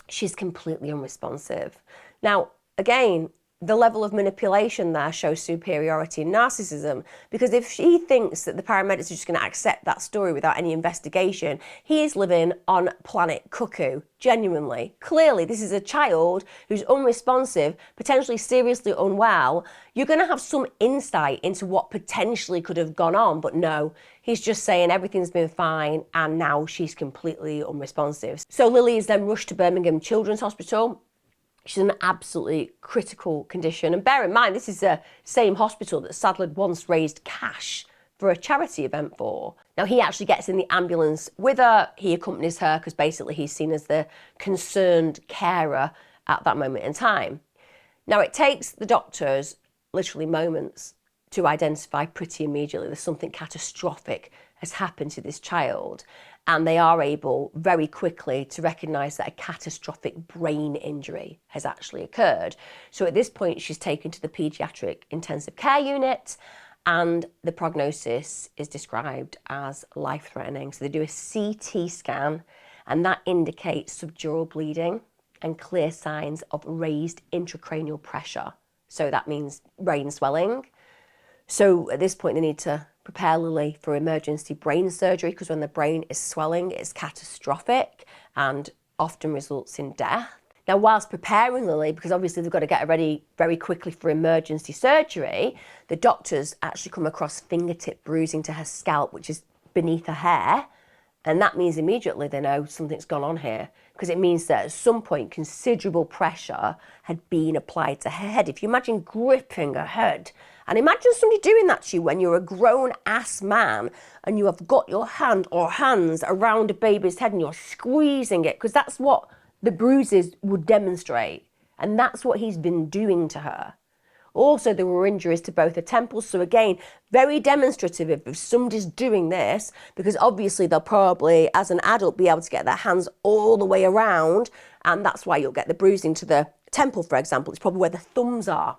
she's completely unresponsive. Now, again, the level of manipulation there shows superiority and narcissism, because if she thinks that the paramedics are just going to accept that story without any investigation, he is living on planet cuckoo, genuinely. Clearly, this is a child who's unresponsive, potentially seriously unwell. You're going to have some insight into what potentially could have gone on, but no, he's just saying everything's been fine and now she's completely unresponsive. So Lilly is then rushed to Birmingham Children's Hospital. She's in an absolutely critical condition. And bear in mind, this is the same hospital that Sadler once raised cash for a charity event for. Now, he actually gets in the ambulance with her. He accompanies her because basically he's seen as the concerned carer at that moment in time. Now, it takes the doctors literally moments to identify pretty immediately that something catastrophic has happened to this child. And they are able very quickly to recognise that a catastrophic brain injury has actually occurred. So at this point, she's taken to the paediatric intensive care unit and the prognosis is described as life-threatening. So they do a CT scan and that indicates subdural bleeding and clear signs of raised intracranial pressure. So that means brain swelling. So at this point, they need to prepare Lilly for emergency brain surgery because when the brain is swelling, it's catastrophic and often results in death. Now, whilst preparing Lilly, because obviously they've got to get her ready very quickly for emergency surgery, the doctors actually come across fingertip bruising to her scalp, which is beneath her hair. And that means immediately they know something's gone on here because it means that at some point considerable pressure had been applied to her head. If you imagine gripping her head, and imagine somebody doing that to you when you're a grown-ass man and you have got your hand or hands around a baby's head and you're squeezing it, because that's what the bruises would demonstrate. And that's what he's been doing to her. Also, there were injuries to both her temples. So again, very demonstrative if somebody's doing this, because obviously they'll probably, as an adult, be able to get their hands all the way around. And that's why you'll get the bruising to the temple, for example. It's probably where the thumbs are.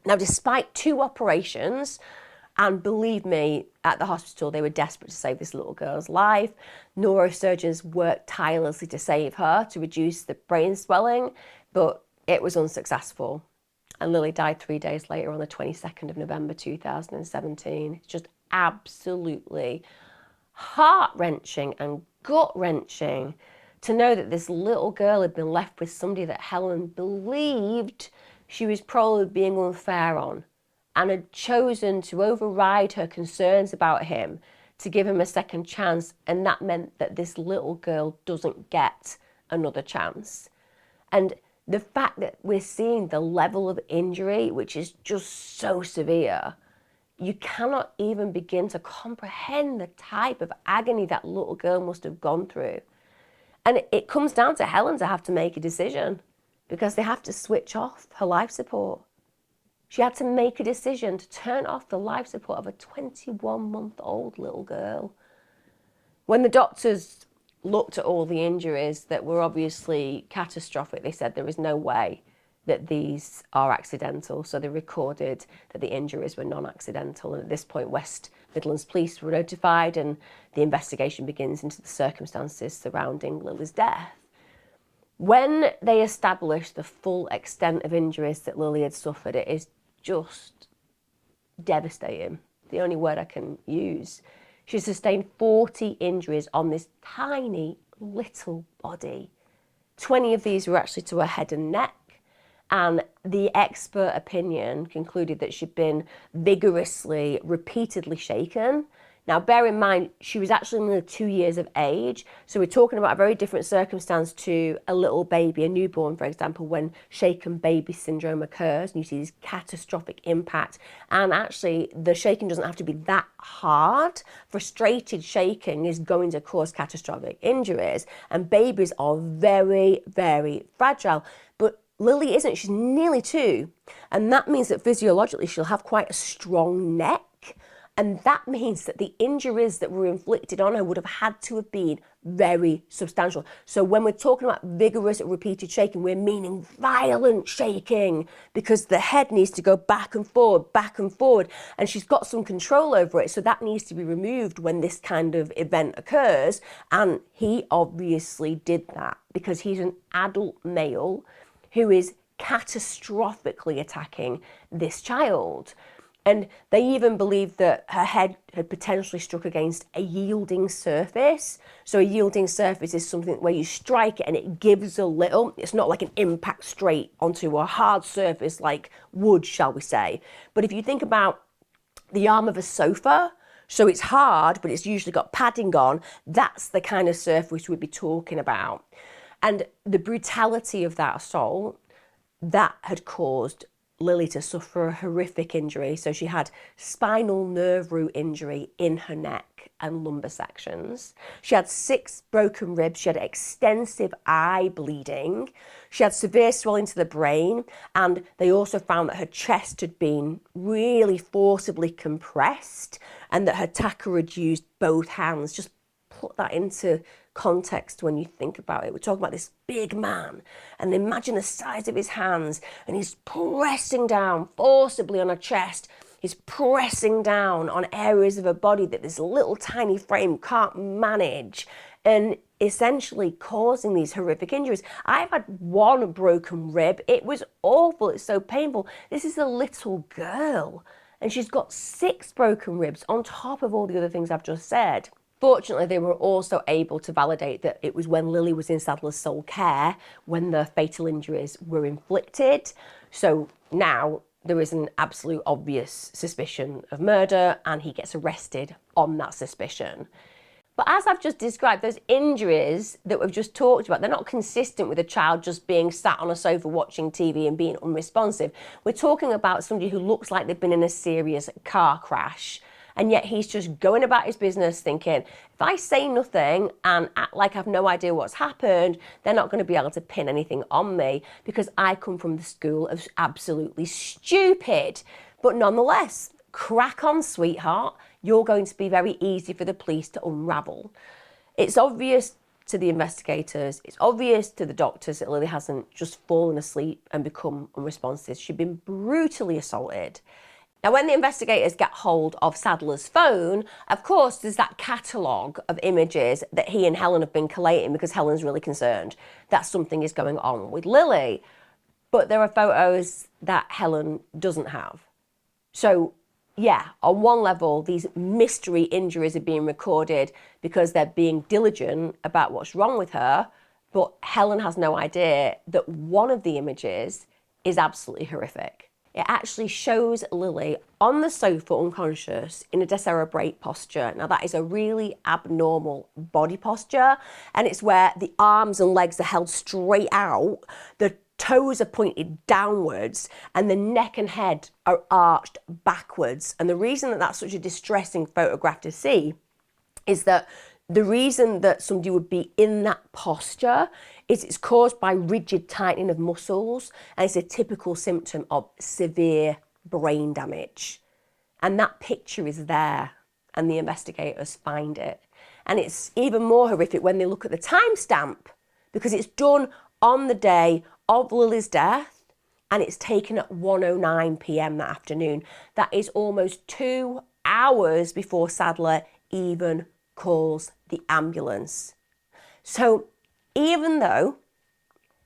Now, despite 2 operations, and believe me, at the hospital, they were desperate to save this little girl's life. Neurosurgeons worked tirelessly to save her, to reduce the brain swelling, but it was unsuccessful. And Lilly died 3 days later on the 22nd of November 2017. It's just absolutely heart-wrenching and gut-wrenching to know that this little girl had been left with somebody that Helen believed she was probably being unfair on and had chosen to override her concerns about him to give him a second chance. And that meant that this little girl doesn't get another chance. And the fact that we're seeing the level of injury, which is just so severe, you cannot even begin to comprehend the type of agony that little girl must have gone through. And it comes down to Helen to have to make a decision because they have to switch off her life support. She had to make a decision to turn off the life support of a 21-month-old little girl. When the doctors looked at all the injuries that were obviously catastrophic, they said there is no way that these are accidental. So they recorded that the injuries were non-accidental. And at this point, West Midlands Police were notified and the investigation begins into the circumstances surrounding Lily's death. When they established the full extent of injuries that Lillie had suffered, it is just devastating. The only word I can use. She sustained 40 injuries on this tiny little body. 20 of these were actually to her head and neck. And the expert opinion concluded that she'd been vigorously, repeatedly shaken. Now, bear in mind, she was actually only 2 years of age. So we're talking about a very different circumstance to a little baby, a newborn, for example, when shaken baby syndrome occurs and you see this catastrophic impact. And actually, the shaking doesn't have to be that hard. Frustrated shaking is going to cause catastrophic injuries. And babies are very, very fragile. But Lillie isn't. She's nearly 2. And that means that physiologically, she'll have quite a strong neck. And that means that the injuries that were inflicted on her would have had to have been very substantial. So when we're talking about vigorous repeated shaking, we're meaning violent shaking because the head needs to go back and forward, and she's got some control over it. So that needs to be removed when this kind of event occurs. And he obviously did that because he's an adult male who is catastrophically attacking this child. And they even believed that her head had potentially struck against a yielding surface. So a yielding surface is something where you strike it and it gives a little. It's not like an impact straight onto a hard surface like wood, shall we say. But if you think about the arm of a sofa, so it's hard, but it's usually got padding on, that's the kind of surface we'd be talking about. And the brutality of that assault, that had caused Lillie to suffer a horrific injury. So she had spinal nerve root injury in her neck and lumbar sections. She had 6 broken ribs. She had extensive eye bleeding. She had severe swelling to the brain. And they also found that her chest had been really forcibly compressed and that her attacker had used both hands. Just put that into context when you think about it. We're talking about this big man, and imagine the size of his hands, and he's pressing down forcibly on her chest. He's pressing down on areas of her body that this little tiny frame can't manage, and essentially causing these horrific injuries. I've had 1 broken rib. It was awful. It's so painful. This is a little girl, and she's got 6 broken ribs on top of all the other things I've just said. Fortunately, they were also able to validate that it was when Lillie was in Sadler's sole care when the fatal injuries were inflicted. So now there is an absolute obvious suspicion of murder and he gets arrested on that suspicion. But as I've just described, those injuries that we've just talked about, they're not consistent with a child just being sat on a sofa watching TV and being unresponsive. We're talking about somebody who looks like they've been in a serious car crash. And yet he's just going about his business thinking, if I say nothing and act like I've no idea what's happened, they're not going to be able to pin anything on me because I come from the school of absolutely stupid. But nonetheless, crack on, sweetheart. You're going to be very easy for the police to unravel. It's obvious to the investigators, it's obvious to the doctors that Lillie hasn't just fallen asleep and become unresponsive. She'd been brutally assaulted. Now, when the investigators get hold of Sadler's phone, of course, there's that catalogue of images that he and Helen have been collating because Helen's really concerned that something is going on with Lillie. But there are photos that Helen doesn't have. So, yeah, on one level, these mystery injuries are being recorded because they're being diligent about what's wrong with her. But Helen has no idea that one of the images is absolutely horrific. It actually shows Lillie on the sofa unconscious in a decerebrate posture. Now that is a really abnormal body posture, and it's where the arms and legs are held straight out, the toes are pointed downwards, and the neck and head are arched backwards. And the reason that that's such a distressing photograph to see is that the reason that somebody would be in that posture is it's caused by rigid tightening of muscles, and it's a typical symptom of severe brain damage. And that picture is there, and the investigators find it. And it's even more horrific when they look at the timestamp, because it's done on the day of Lillie's death, and it's taken at 1:09 p.m. that afternoon. That is almost 2 hours before Sadler even calls the ambulance. So even though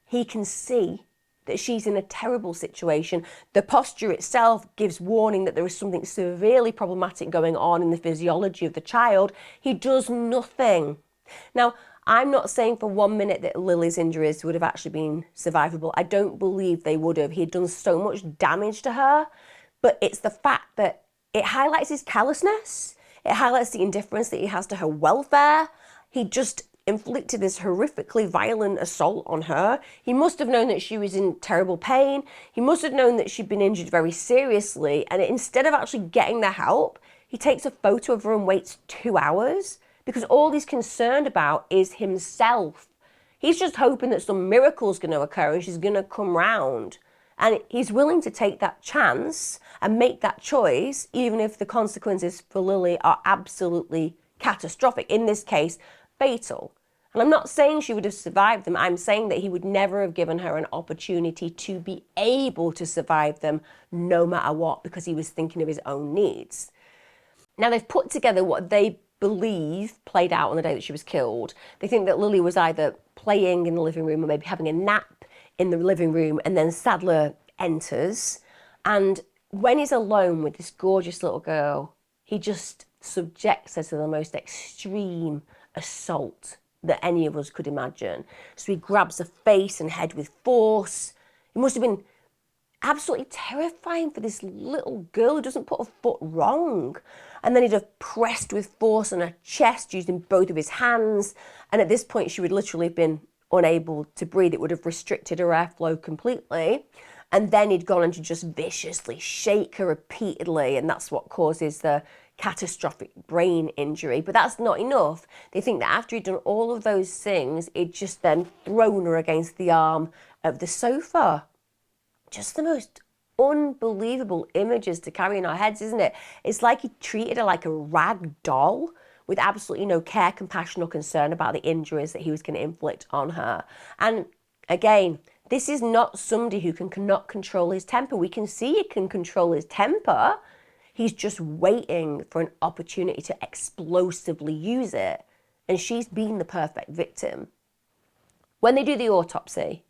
He can see that she's in a terrible situation. The posture itself gives warning that there is something severely problematic going on in the physiology of the child. He does nothing. Now, I'm not saying for 1 minute that Lily's injuries would have actually been survivable. I don't believe they would have. He had done so much damage to her, but it's the fact that it highlights his callousness. It highlights the indifference that he has to her welfare. He just inflicted this horrifically violent assault on her. He must have known that she was in terrible pain. He must have known that she'd been injured very seriously. And instead of actually getting the help, he takes a photo of her and waits 2 hours because all he's concerned about is himself. He's just hoping that some miracle's going to occur and she's going to come round. And he's willing to take that chance and make that choice, even if the consequences for Lilly are absolutely catastrophic. In this case, fatal. And I'm not saying she would have survived them. I'm saying that he would never have given her an opportunity to be able to survive them no matter what, because he was thinking of his own needs. Now, they've put together what they believe played out on the day that she was killed. They think that Lilly was either playing in the living room or maybe having a nap in the living room, and then Sadler enters. And when he's alone with this gorgeous little girl, he just subjects her to the most extreme assault that any of us could imagine. So he grabs her face and head with force. It must have been absolutely terrifying for this little girl who doesn't put a foot wrong. And then he'd have pressed with force on her chest using both of his hands. And at this point, she would literally have been unable to breathe. It would have restricted her airflow completely. And then he'd gone on to just viciously shake her repeatedly. And that's what causes the catastrophic brain injury. But that's not enough. They think that after he'd done all of those things, he'd just then thrown her against the arm of the sofa. Just the most unbelievable images to carry in our heads, isn't it? It's like he treated her like a rag doll with absolutely no care, compassion or concern about the injuries that he was going to inflict on her. And again, this is not somebody who cannot control his temper. We can see he can control his temper. He's just waiting for an opportunity to explosively use it. And she's been the perfect victim. When they do the autopsy,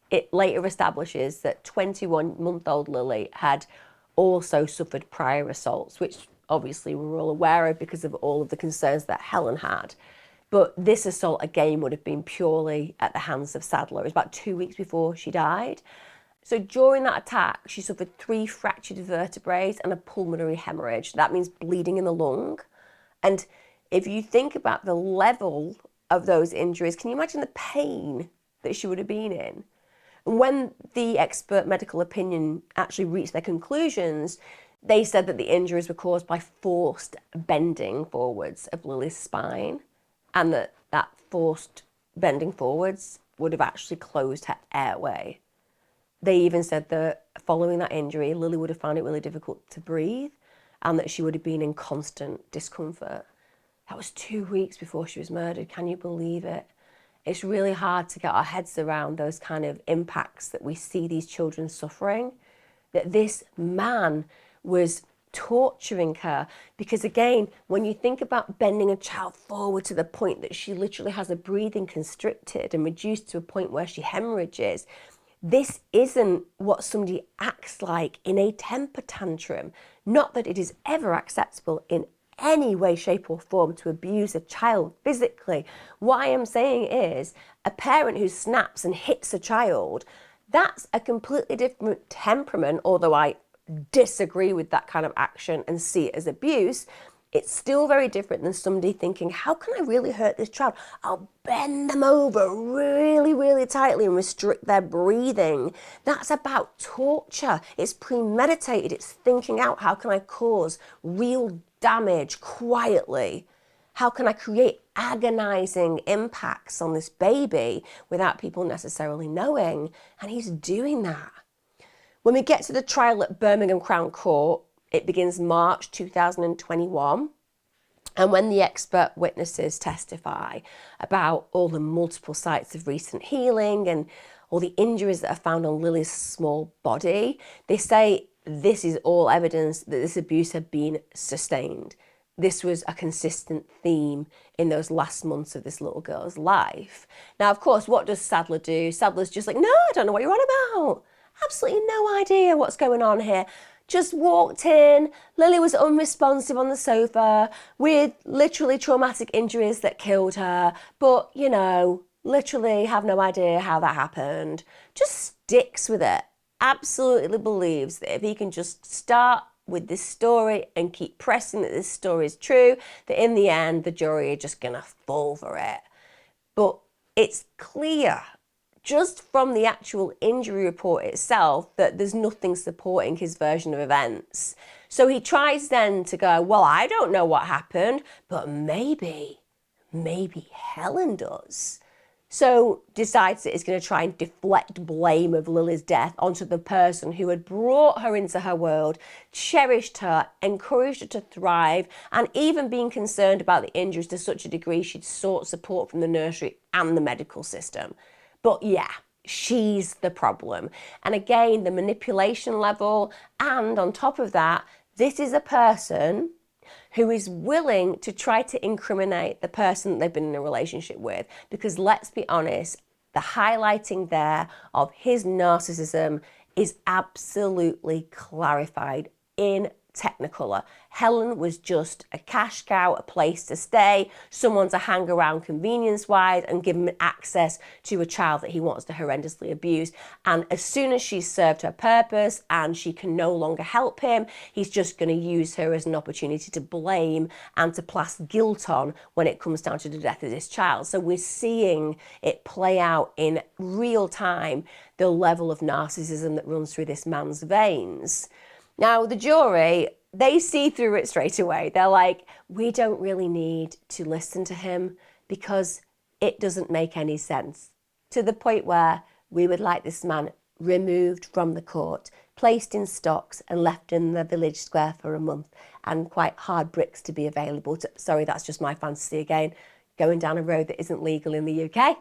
it later establishes that 21-month-old Lilly had also suffered prior assaults, which obviously we're all aware of because of all of the concerns that Helen had. But this assault, again, would have been purely at the hands of Sadler. It was about 2 weeks before she died. So during that attack, she suffered 3 fractured vertebrae and a pulmonary hemorrhage. That means bleeding in the lung. And if you think about the level of those injuries, can you imagine the pain that she would have been in? And when the expert medical opinion actually reached their conclusions, they said that the injuries were caused by forced bending forwards of Lily's spine, and that forced bending forwards would have actually closed her airway. They even said that following that injury, Lilly would have found it really difficult to breathe and that she would have been in constant discomfort. That was 2 weeks before she was murdered. Can you believe it? It's really hard to get our heads around those kind of impacts that we see these children suffering, that this man was torturing her. Because again, when you think about bending a child forward to the point that she literally has her breathing constricted and reduced to a point where she hemorrhages, this isn't what somebody acts like in a temper tantrum. Not that it is ever acceptable in any way, shape or form to abuse a child physically. What I am saying is a parent who snaps and hits a child, that's a completely different temperament, although I disagree with that kind of action and see it as abuse. It's still very different than somebody thinking, how can I really hurt this child? I'll bend them over really, really tightly and restrict their breathing. That's about torture. It's premeditated. It's thinking out, how can I cause real damage quietly? How can I create agonizing impacts on this baby without people necessarily knowing? And he's doing that. When we get to the trial at Birmingham Crown Court, it begins March 2021. And when the expert witnesses testify about all the multiple sites of recent healing and all the injuries that are found on Lily's small body, they say this is all evidence that this abuse had been sustained. this was a consistent theme in those last months of this little girl's life. Now, of course, what does Sadler do? Sadler's just like, no, I don't know what you're on about. Absolutely no idea what's going on here. Just walked in, Lillie was unresponsive on the sofa with literally traumatic injuries that killed her, but, you know, literally have no idea how that happened. Just sticks with it. Absolutely believes that if he can just start with this story and keep pressing that this story is true, that in the end the jury are just gonna fall for it. But it's clear just from the actual injury report itself that there's nothing supporting his version of events. So he tries then to go, well, I don't know what happened, but maybe Helen does. So decides that he's going to try and deflect blame of Lily's death onto the person who had brought her into her world, cherished her, encouraged her to thrive, and even been concerned about the injuries to such a degree she'd sought support from the nursery and the medical system. But yeah, she's the problem. And again, the manipulation level, and on top of that, this is a person who is willing to try to incriminate the person that they've been in a relationship with. Because let's be honest, the highlighting there of his narcissism is absolutely clarified in Technicolor. Helen was just a cash cow, a place to stay, someone to hang around convenience-wise and give him access to a child that he wants to horrendously abuse. And as soon as she's served her purpose and she can no longer help him, he's just going to use her as an opportunity to blame and to place guilt on when it comes down to the death of this child. So we're seeing it play out in real time, the level of narcissism that runs through this man's veins. Now, the jury, they see through it straight away. They're like, we don't really need to listen to him because it doesn't make any sense. To the point where we would like this man removed from the court, placed in stocks and left in the village square for a month, and quite hard bricks to be available. Sorry, that's just my fantasy again, going down a road that isn't legal in the UK.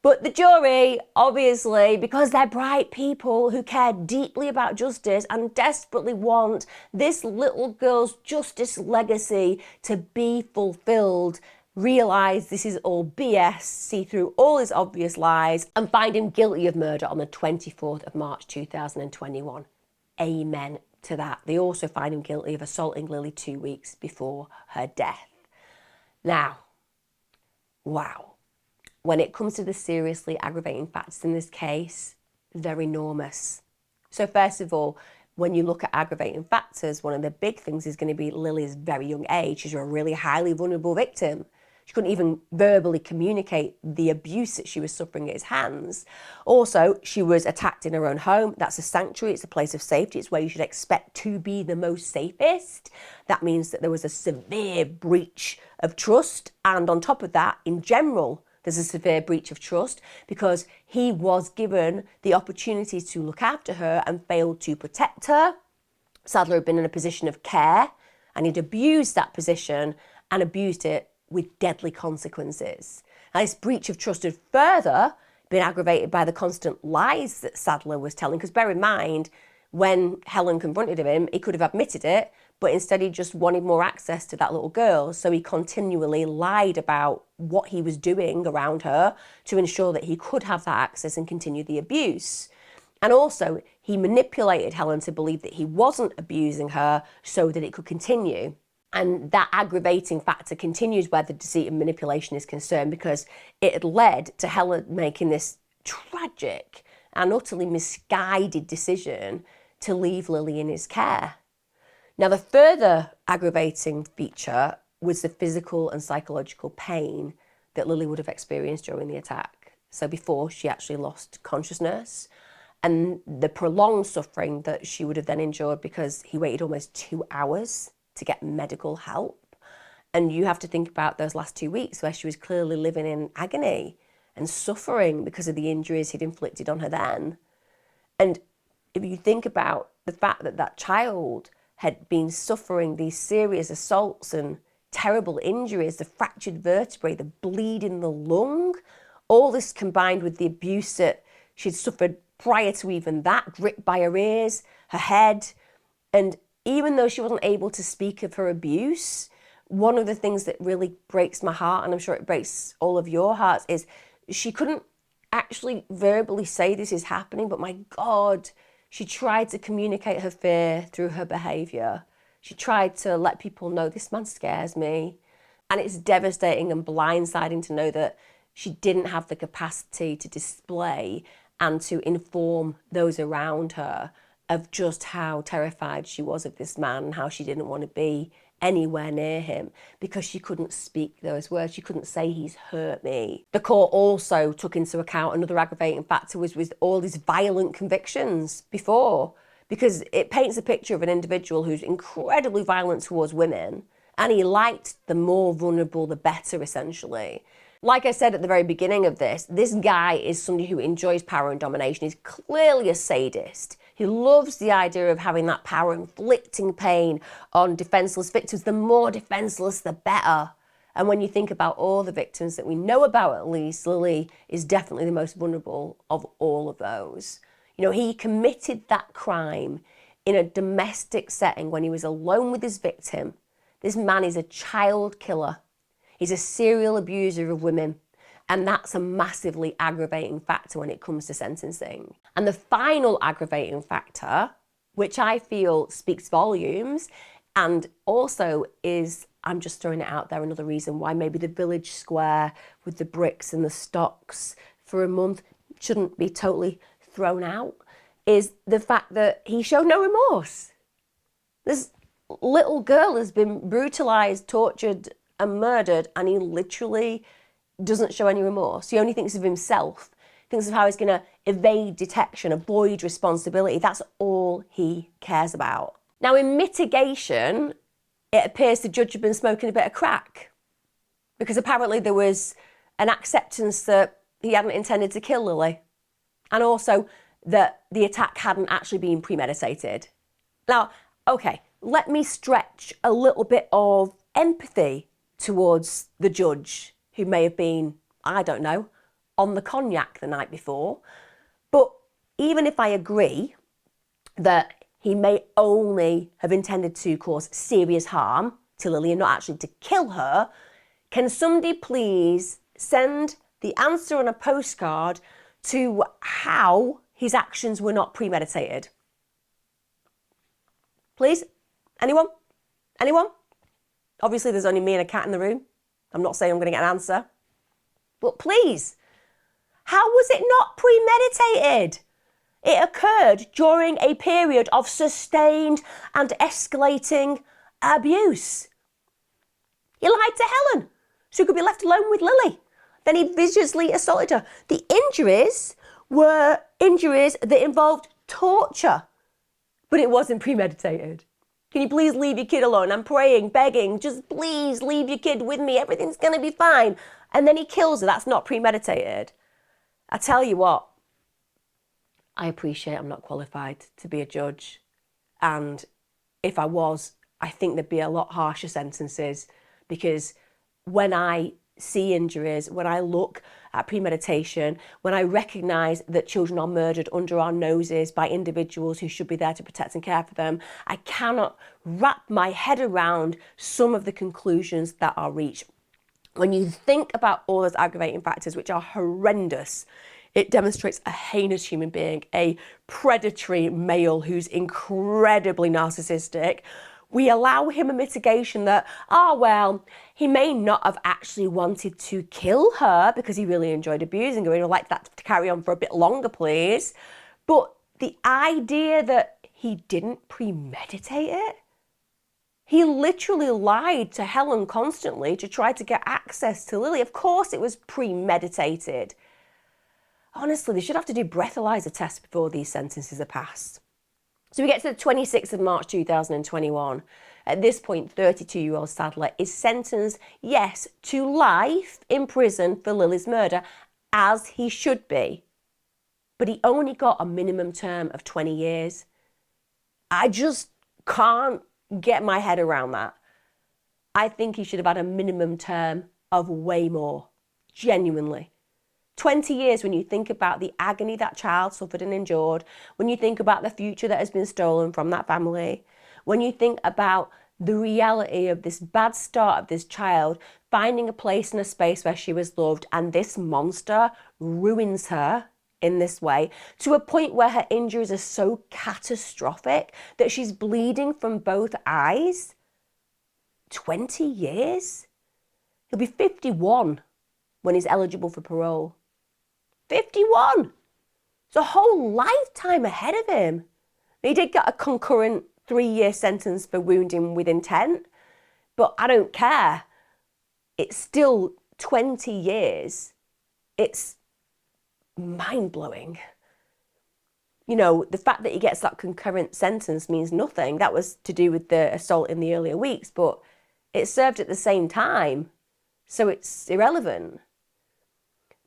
But the jury, obviously, because they're bright people who care deeply about justice and desperately want this little girl's justice legacy to be fulfilled, realise this is all BS, see through all his obvious lies, and find him guilty of murder on the 24th of March 2021. Amen to that. They also find him guilty of assaulting Lillie 2 weeks before her death. Now, wow. When it comes to the seriously aggravating factors in this case, they're enormous. So first of all, when you look at aggravating factors, one of the big things is going to be Lily's very young age. She's a really highly vulnerable victim. She couldn't even verbally communicate the abuse that she was suffering at his hands. Also, she was attacked in her own home. That's a sanctuary. It's a place of safety. It's where you should expect to be the most safest. That means that there was a severe breach of trust. And on top of that, in general, there's a severe breach of trust because he was given the opportunity to look after her and failed to protect her. Sadler had been in a position of care and he'd abused that position and abused it with deadly consequences. Now, this breach of trust had further been aggravated by the constant lies that Sadler was telling, because bear in mind, when Helen confronted him, he could have admitted it, but instead he just wanted more access to that little girl. So he continually lied about what he was doing around her to ensure that he could have that access and continue the abuse. And also he manipulated Helen to believe that he wasn't abusing her so that it could continue. And that aggravating factor continues where the deceit and manipulation is concerned, because it had led to Helen making this tragic and utterly misguided decision to leave Lillie in his care. Now, the further aggravating feature was the physical and psychological pain that Lillie would have experienced during the attack. So before she actually lost consciousness, and the prolonged suffering that she would have then endured because he waited almost 2 hours to get medical help. And you have to think about those last 2 weeks where she was clearly living in agony and suffering because of the injuries he'd inflicted on her then. And if you think about the fact that that child had been suffering these serious assaults and terrible injuries, the fractured vertebrae, the bleed in the lung, all this combined with the abuse that she'd suffered prior to even that, gripped by her ears, her head. And even though she wasn't able to speak of her abuse, one of the things that really breaks my heart, and I'm sure it breaks all of your hearts, is she couldn't actually verbally say this is happening, but my God, she tried to communicate her fear through her behaviour. She tried to let people know, this man scares me. And it's devastating and blindsiding to know that she didn't have the capacity to display and to inform those around her of just how terrified she was of this man and how she didn't want to be anywhere near him because she couldn't speak those words. She couldn't say, he's hurt me. The court also took into account another aggravating factor was with all these violent convictions before, because it paints a picture of an individual who's incredibly violent towards women, and he liked the more vulnerable, the better, essentially. Like I said at the very beginning of this guy is somebody who enjoys power and domination. He's clearly a sadist. He loves the idea of having that power, inflicting pain on defenseless victims. The more defenseless, the better. And when you think about all the victims that we know about, at least, Lillie is definitely the most vulnerable of all of those. You know, he committed that crime in a domestic setting when he was alone with his victim. This man is a child killer. He's a serial abuser of women. And that's a massively aggravating factor when it comes to sentencing. And the final aggravating factor, which I feel speaks volumes, and also is, I'm just throwing it out there, another reason why maybe the village square with the bricks and the stocks for a month shouldn't be totally thrown out, is the fact that he showed no remorse. This little girl has been brutalized, tortured, and murdered, and he literally doesn't show any remorse. He only thinks of himself, thinks of how he's going to evade detection, avoid responsibility. That's all he cares about. Now, in mitigation, it appears the judge had been smoking a bit of crack, because apparently there was an acceptance that he hadn't intended to kill Lillie, and also that the attack hadn't actually been premeditated. Now, okay, let me stretch a little bit of empathy towards the judge, who may have been, I don't know, on the cognac the night before. But even if I agree that he may only have intended to cause serious harm to Lillie and not actually to kill her, can somebody please send the answer on a postcard to how his actions were not premeditated? Please? Anyone? Anyone? Obviously, there's only me and a cat in the room. I'm not saying I'm going to get an answer. But please, how was it not premeditated? It occurred during a period of sustained and escalating abuse. He lied to Helen, so he could be left alone with Lillie. Then he viciously assaulted her. The injuries were injuries that involved torture, but it wasn't premeditated. Can you please leave your kid alone? I'm praying, begging, just please leave your kid with me. Everything's going to be fine. And then he kills her. That's not premeditated. I tell you what, I appreciate I'm not qualified to be a judge. And if I was, I think there'd be a lot harsher sentences, because when I see injuries, when I look at premeditation, when I recognise that children are murdered under our noses by individuals who should be there to protect and care for them, I cannot wrap my head around some of the conclusions that are reached. When you think about all those aggravating factors, which are horrendous, it demonstrates a heinous human being, a predatory male who's incredibly narcissistic. We allow him a mitigation that, he may not have actually wanted to kill her because he really enjoyed abusing her. He'd like that to carry on for a bit longer, please. But the idea that he didn't premeditate it, he literally lied to Helen constantly to try to get access to Lillie. Of course it was premeditated. Honestly, they should have to do breathalyzer tests before these sentences are passed. So we get to the 26th of March 2021. At this point, 32-year-old Sadler is sentenced, yes, to life in prison for Lillie's murder, as he should be. But he only got a minimum term of 20 years. I just can't get my head around that. I think he should have had a minimum term of way more, genuinely. 20 years, when you think about the agony that child suffered and endured, when you think about the future that has been stolen from that family, when you think about the reality of this bad start of this child finding a place in a space where she was loved, and this monster ruins her in this way to a point where her injuries are so catastrophic that she's bleeding from both eyes. 20 years? He'll be 51 when he's eligible for parole. 51! It's a whole lifetime ahead of him. He did get a concurrent 3-year sentence for wounding with intent, but I don't care. It's still 20 years. It's mind-blowing. You know, the fact that he gets that concurrent sentence means nothing. That was to do with the assault in the earlier weeks, but it served at the same time, so it's irrelevant.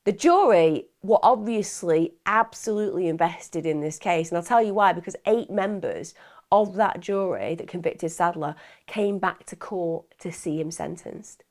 The jury were obviously absolutely invested in this case, and I'll tell you why, because 8 members of that jury that convicted Sadler came back to court to see him sentenced.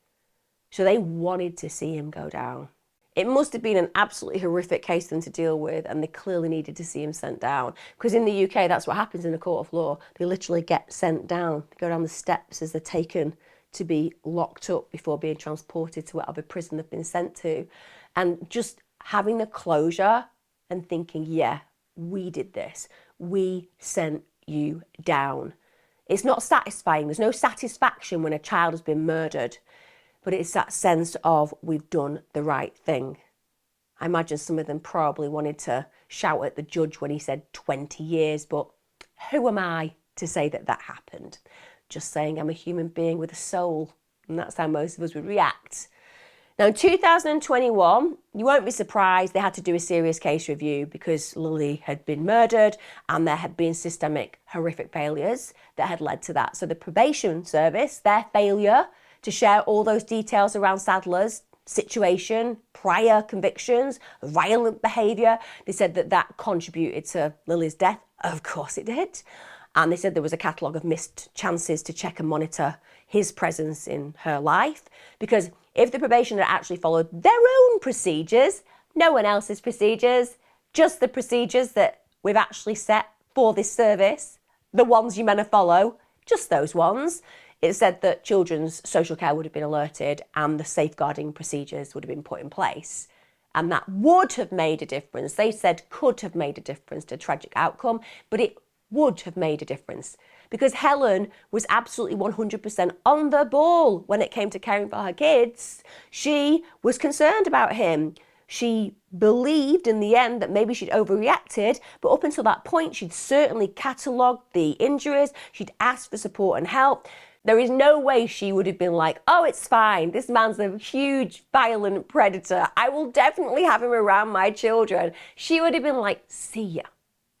So they wanted to see him go down. It must have been an absolutely horrific case for them to deal with, and they clearly needed to see him sent down. Because in the UK, that's what happens in a court of law. They literally get sent down. They go down the steps as they're taken to be locked up before being transported to whatever prison they've been sent to. And just having the closure and thinking, yeah, we did this. We sent you down. It's not satisfying. There's no satisfaction when a child has been murdered, but it's that sense of we've done the right thing. I imagine some of them probably wanted to shout at the judge when he said 20 years, but who am I to say that that happened? Just saying I'm a human being with a soul, and that's how most of us would react. Now, in 2021, you won't be surprised they had to do a serious case review because Lilly had been murdered and there had been systemic horrific failures that had led to that. So the probation service, their failure to share all those details around Sadler's situation, prior convictions, violent behaviour, they said that that contributed to Lilly's death. Of course it did. And they said there was a catalogue of missed chances to check and monitor his presence in her life, because if the probation had actually followed their own procedures, no one else's procedures, just the procedures that we've actually set for this service, the ones you're meant to follow, just those ones, it said that children's social care would have been alerted and the safeguarding procedures would have been put in place. And that would have made a difference. They said could have made a difference to a tragic outcome, but it would have made a difference, because Helen was absolutely 100% on the ball when it came to caring for her kids. She was concerned about him. She believed in the end that maybe she'd overreacted, but up until that point, she'd certainly catalogued the injuries. She'd asked for support and help. There is no way she would have been like, oh, it's fine. This man's a huge, violent predator. I will definitely have him around my children. She would have been like, see ya.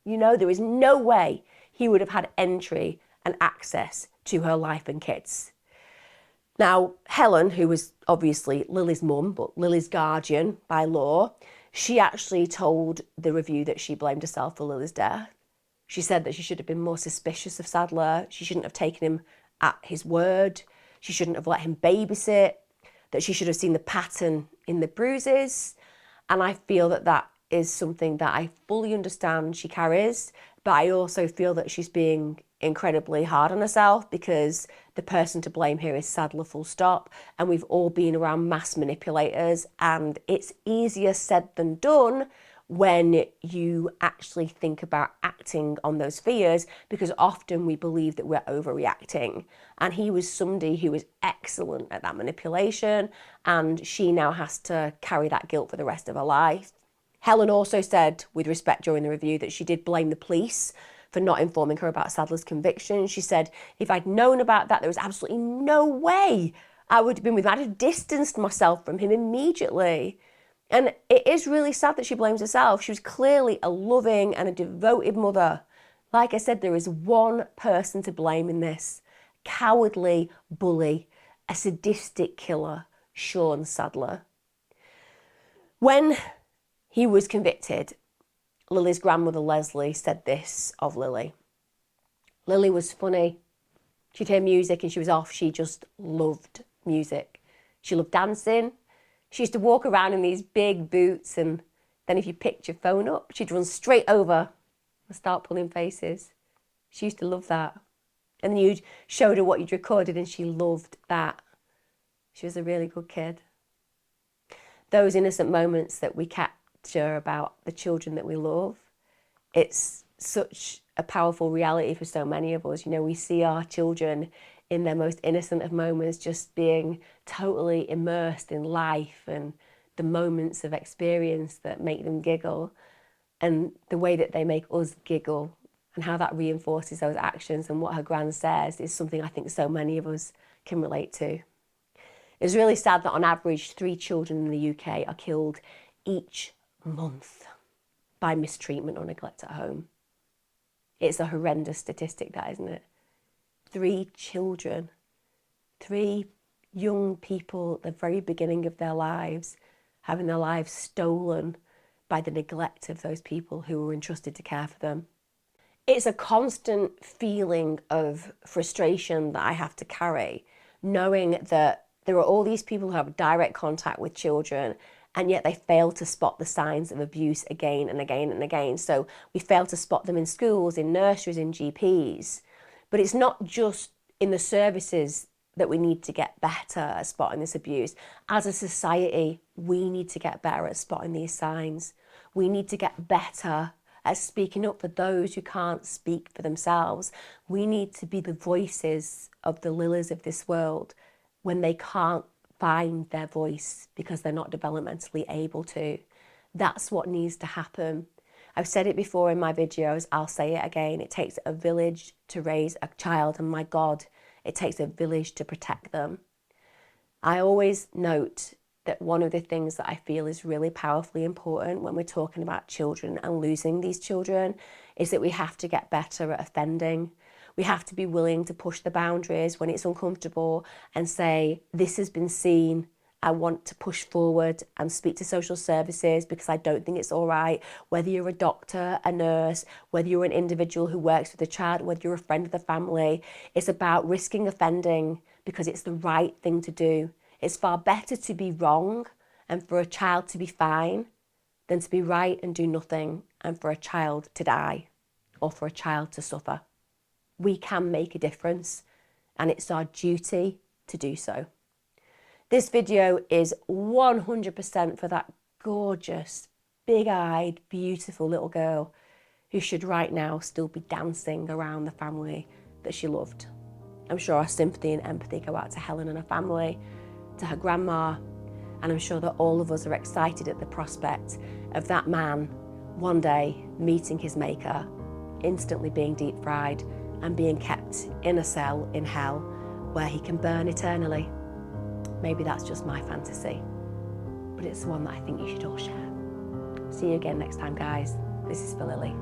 You know, there is no way he would have had entry and access to her life and kids. Now, Helen, who was obviously Lily's mum, but Lily's guardian by law, she actually told the review that she blamed herself for Lily's death. She said that she should have been more suspicious of Sadler. She shouldn't have taken him at his word. She shouldn't have let him babysit, that she should have seen the pattern in the bruises. And I feel that that is something that I fully understand she carries, but I also feel that she's being incredibly hard on herself, because the person to blame here is Sadler, full stop. And we've all been around mass manipulators, and it's easier said than done when you actually think about acting on those fears, because often we believe that we're overreacting. And he was somebody who was excellent at that manipulation, and she now has to carry that guilt for the rest of her life. Helen also said, with respect during the review, that she did blame the police for not informing her about Sadler's conviction. She said, if I'd known about that, there was absolutely no way I would have been with him. I'd have distanced myself from him immediately. And it is really sad that she blames herself. She was clearly a loving and a devoted mother. Like I said, there is one person to blame in this. Cowardly bully, a sadistic killer, Sean Sadler. When he was convicted, Lily's grandmother Leslie said this of Lilly. Lilly was funny. She'd hear music and she was off. She just loved music. She loved dancing. She used to walk around in these big boots, and then if you picked your phone up, she'd run straight over and start pulling faces. She used to love that. And then you showed her what you'd recorded and she loved that. She was a really good kid. Those innocent moments that we capture about the children that we love, it's such a powerful reality for so many of us. You know, we see our children in their most innocent of moments just being totally immersed in life and the moments of experience that make them giggle, and the way that they make us giggle and how that reinforces those actions. And what her gran says is something I think so many of us can relate to. It's really sad that on average 3 children in the UK are killed each month by mistreatment or neglect at home. It's a horrendous statistic, that, isn't it? 3 children, 3 young people at the very beginning of their lives, having their lives stolen by the neglect of those people who were entrusted to care for them. It's a constant feeling of frustration that I have to carry, knowing that there are all these people who have direct contact with children, and yet they fail to spot the signs of abuse again and again and again. So we fail to spot them in schools, in nurseries, in GPs. But it's not just in the services that we need to get better at spotting this abuse. As a society, we need to get better at spotting these signs. We need to get better at speaking up for those who can't speak for themselves. We need to be the voices of the Lillies of this world when they can't find their voice because they're not developmentally able to. That's what needs to happen. I've said it before in my videos, I'll say it again. It takes a village to raise a child, and my God, it takes a village to protect them. I always note that one of the things that I feel is really powerfully important when we're talking about children and losing these children is that we have to get better at offending. We have to be willing to push the boundaries when it's uncomfortable and say, this has been seen, I want to push forward and speak to social services because I don't think it's all right. Whether you're a doctor, a nurse, whether you're an individual who works with a child, whether you're a friend of the family, it's about risking offending because it's the right thing to do. It's far better to be wrong and for a child to be fine than to be right and do nothing and for a child to die or for a child to suffer. We can make a difference, and it's our duty to do so. This video is 100% for that gorgeous, big-eyed, beautiful little girl who should right now still be dancing around the family that she loved. I'm sure our sympathy and empathy go out to Helen and her family, to her grandma, and I'm sure that all of us are excited at the prospect of that man one day meeting his maker, instantly being deep fried and being kept in a cell in hell where he can burn eternally. Maybe that's just my fantasy, but it's one that I think you should all share. See you again next time, guys. This is for Lillie.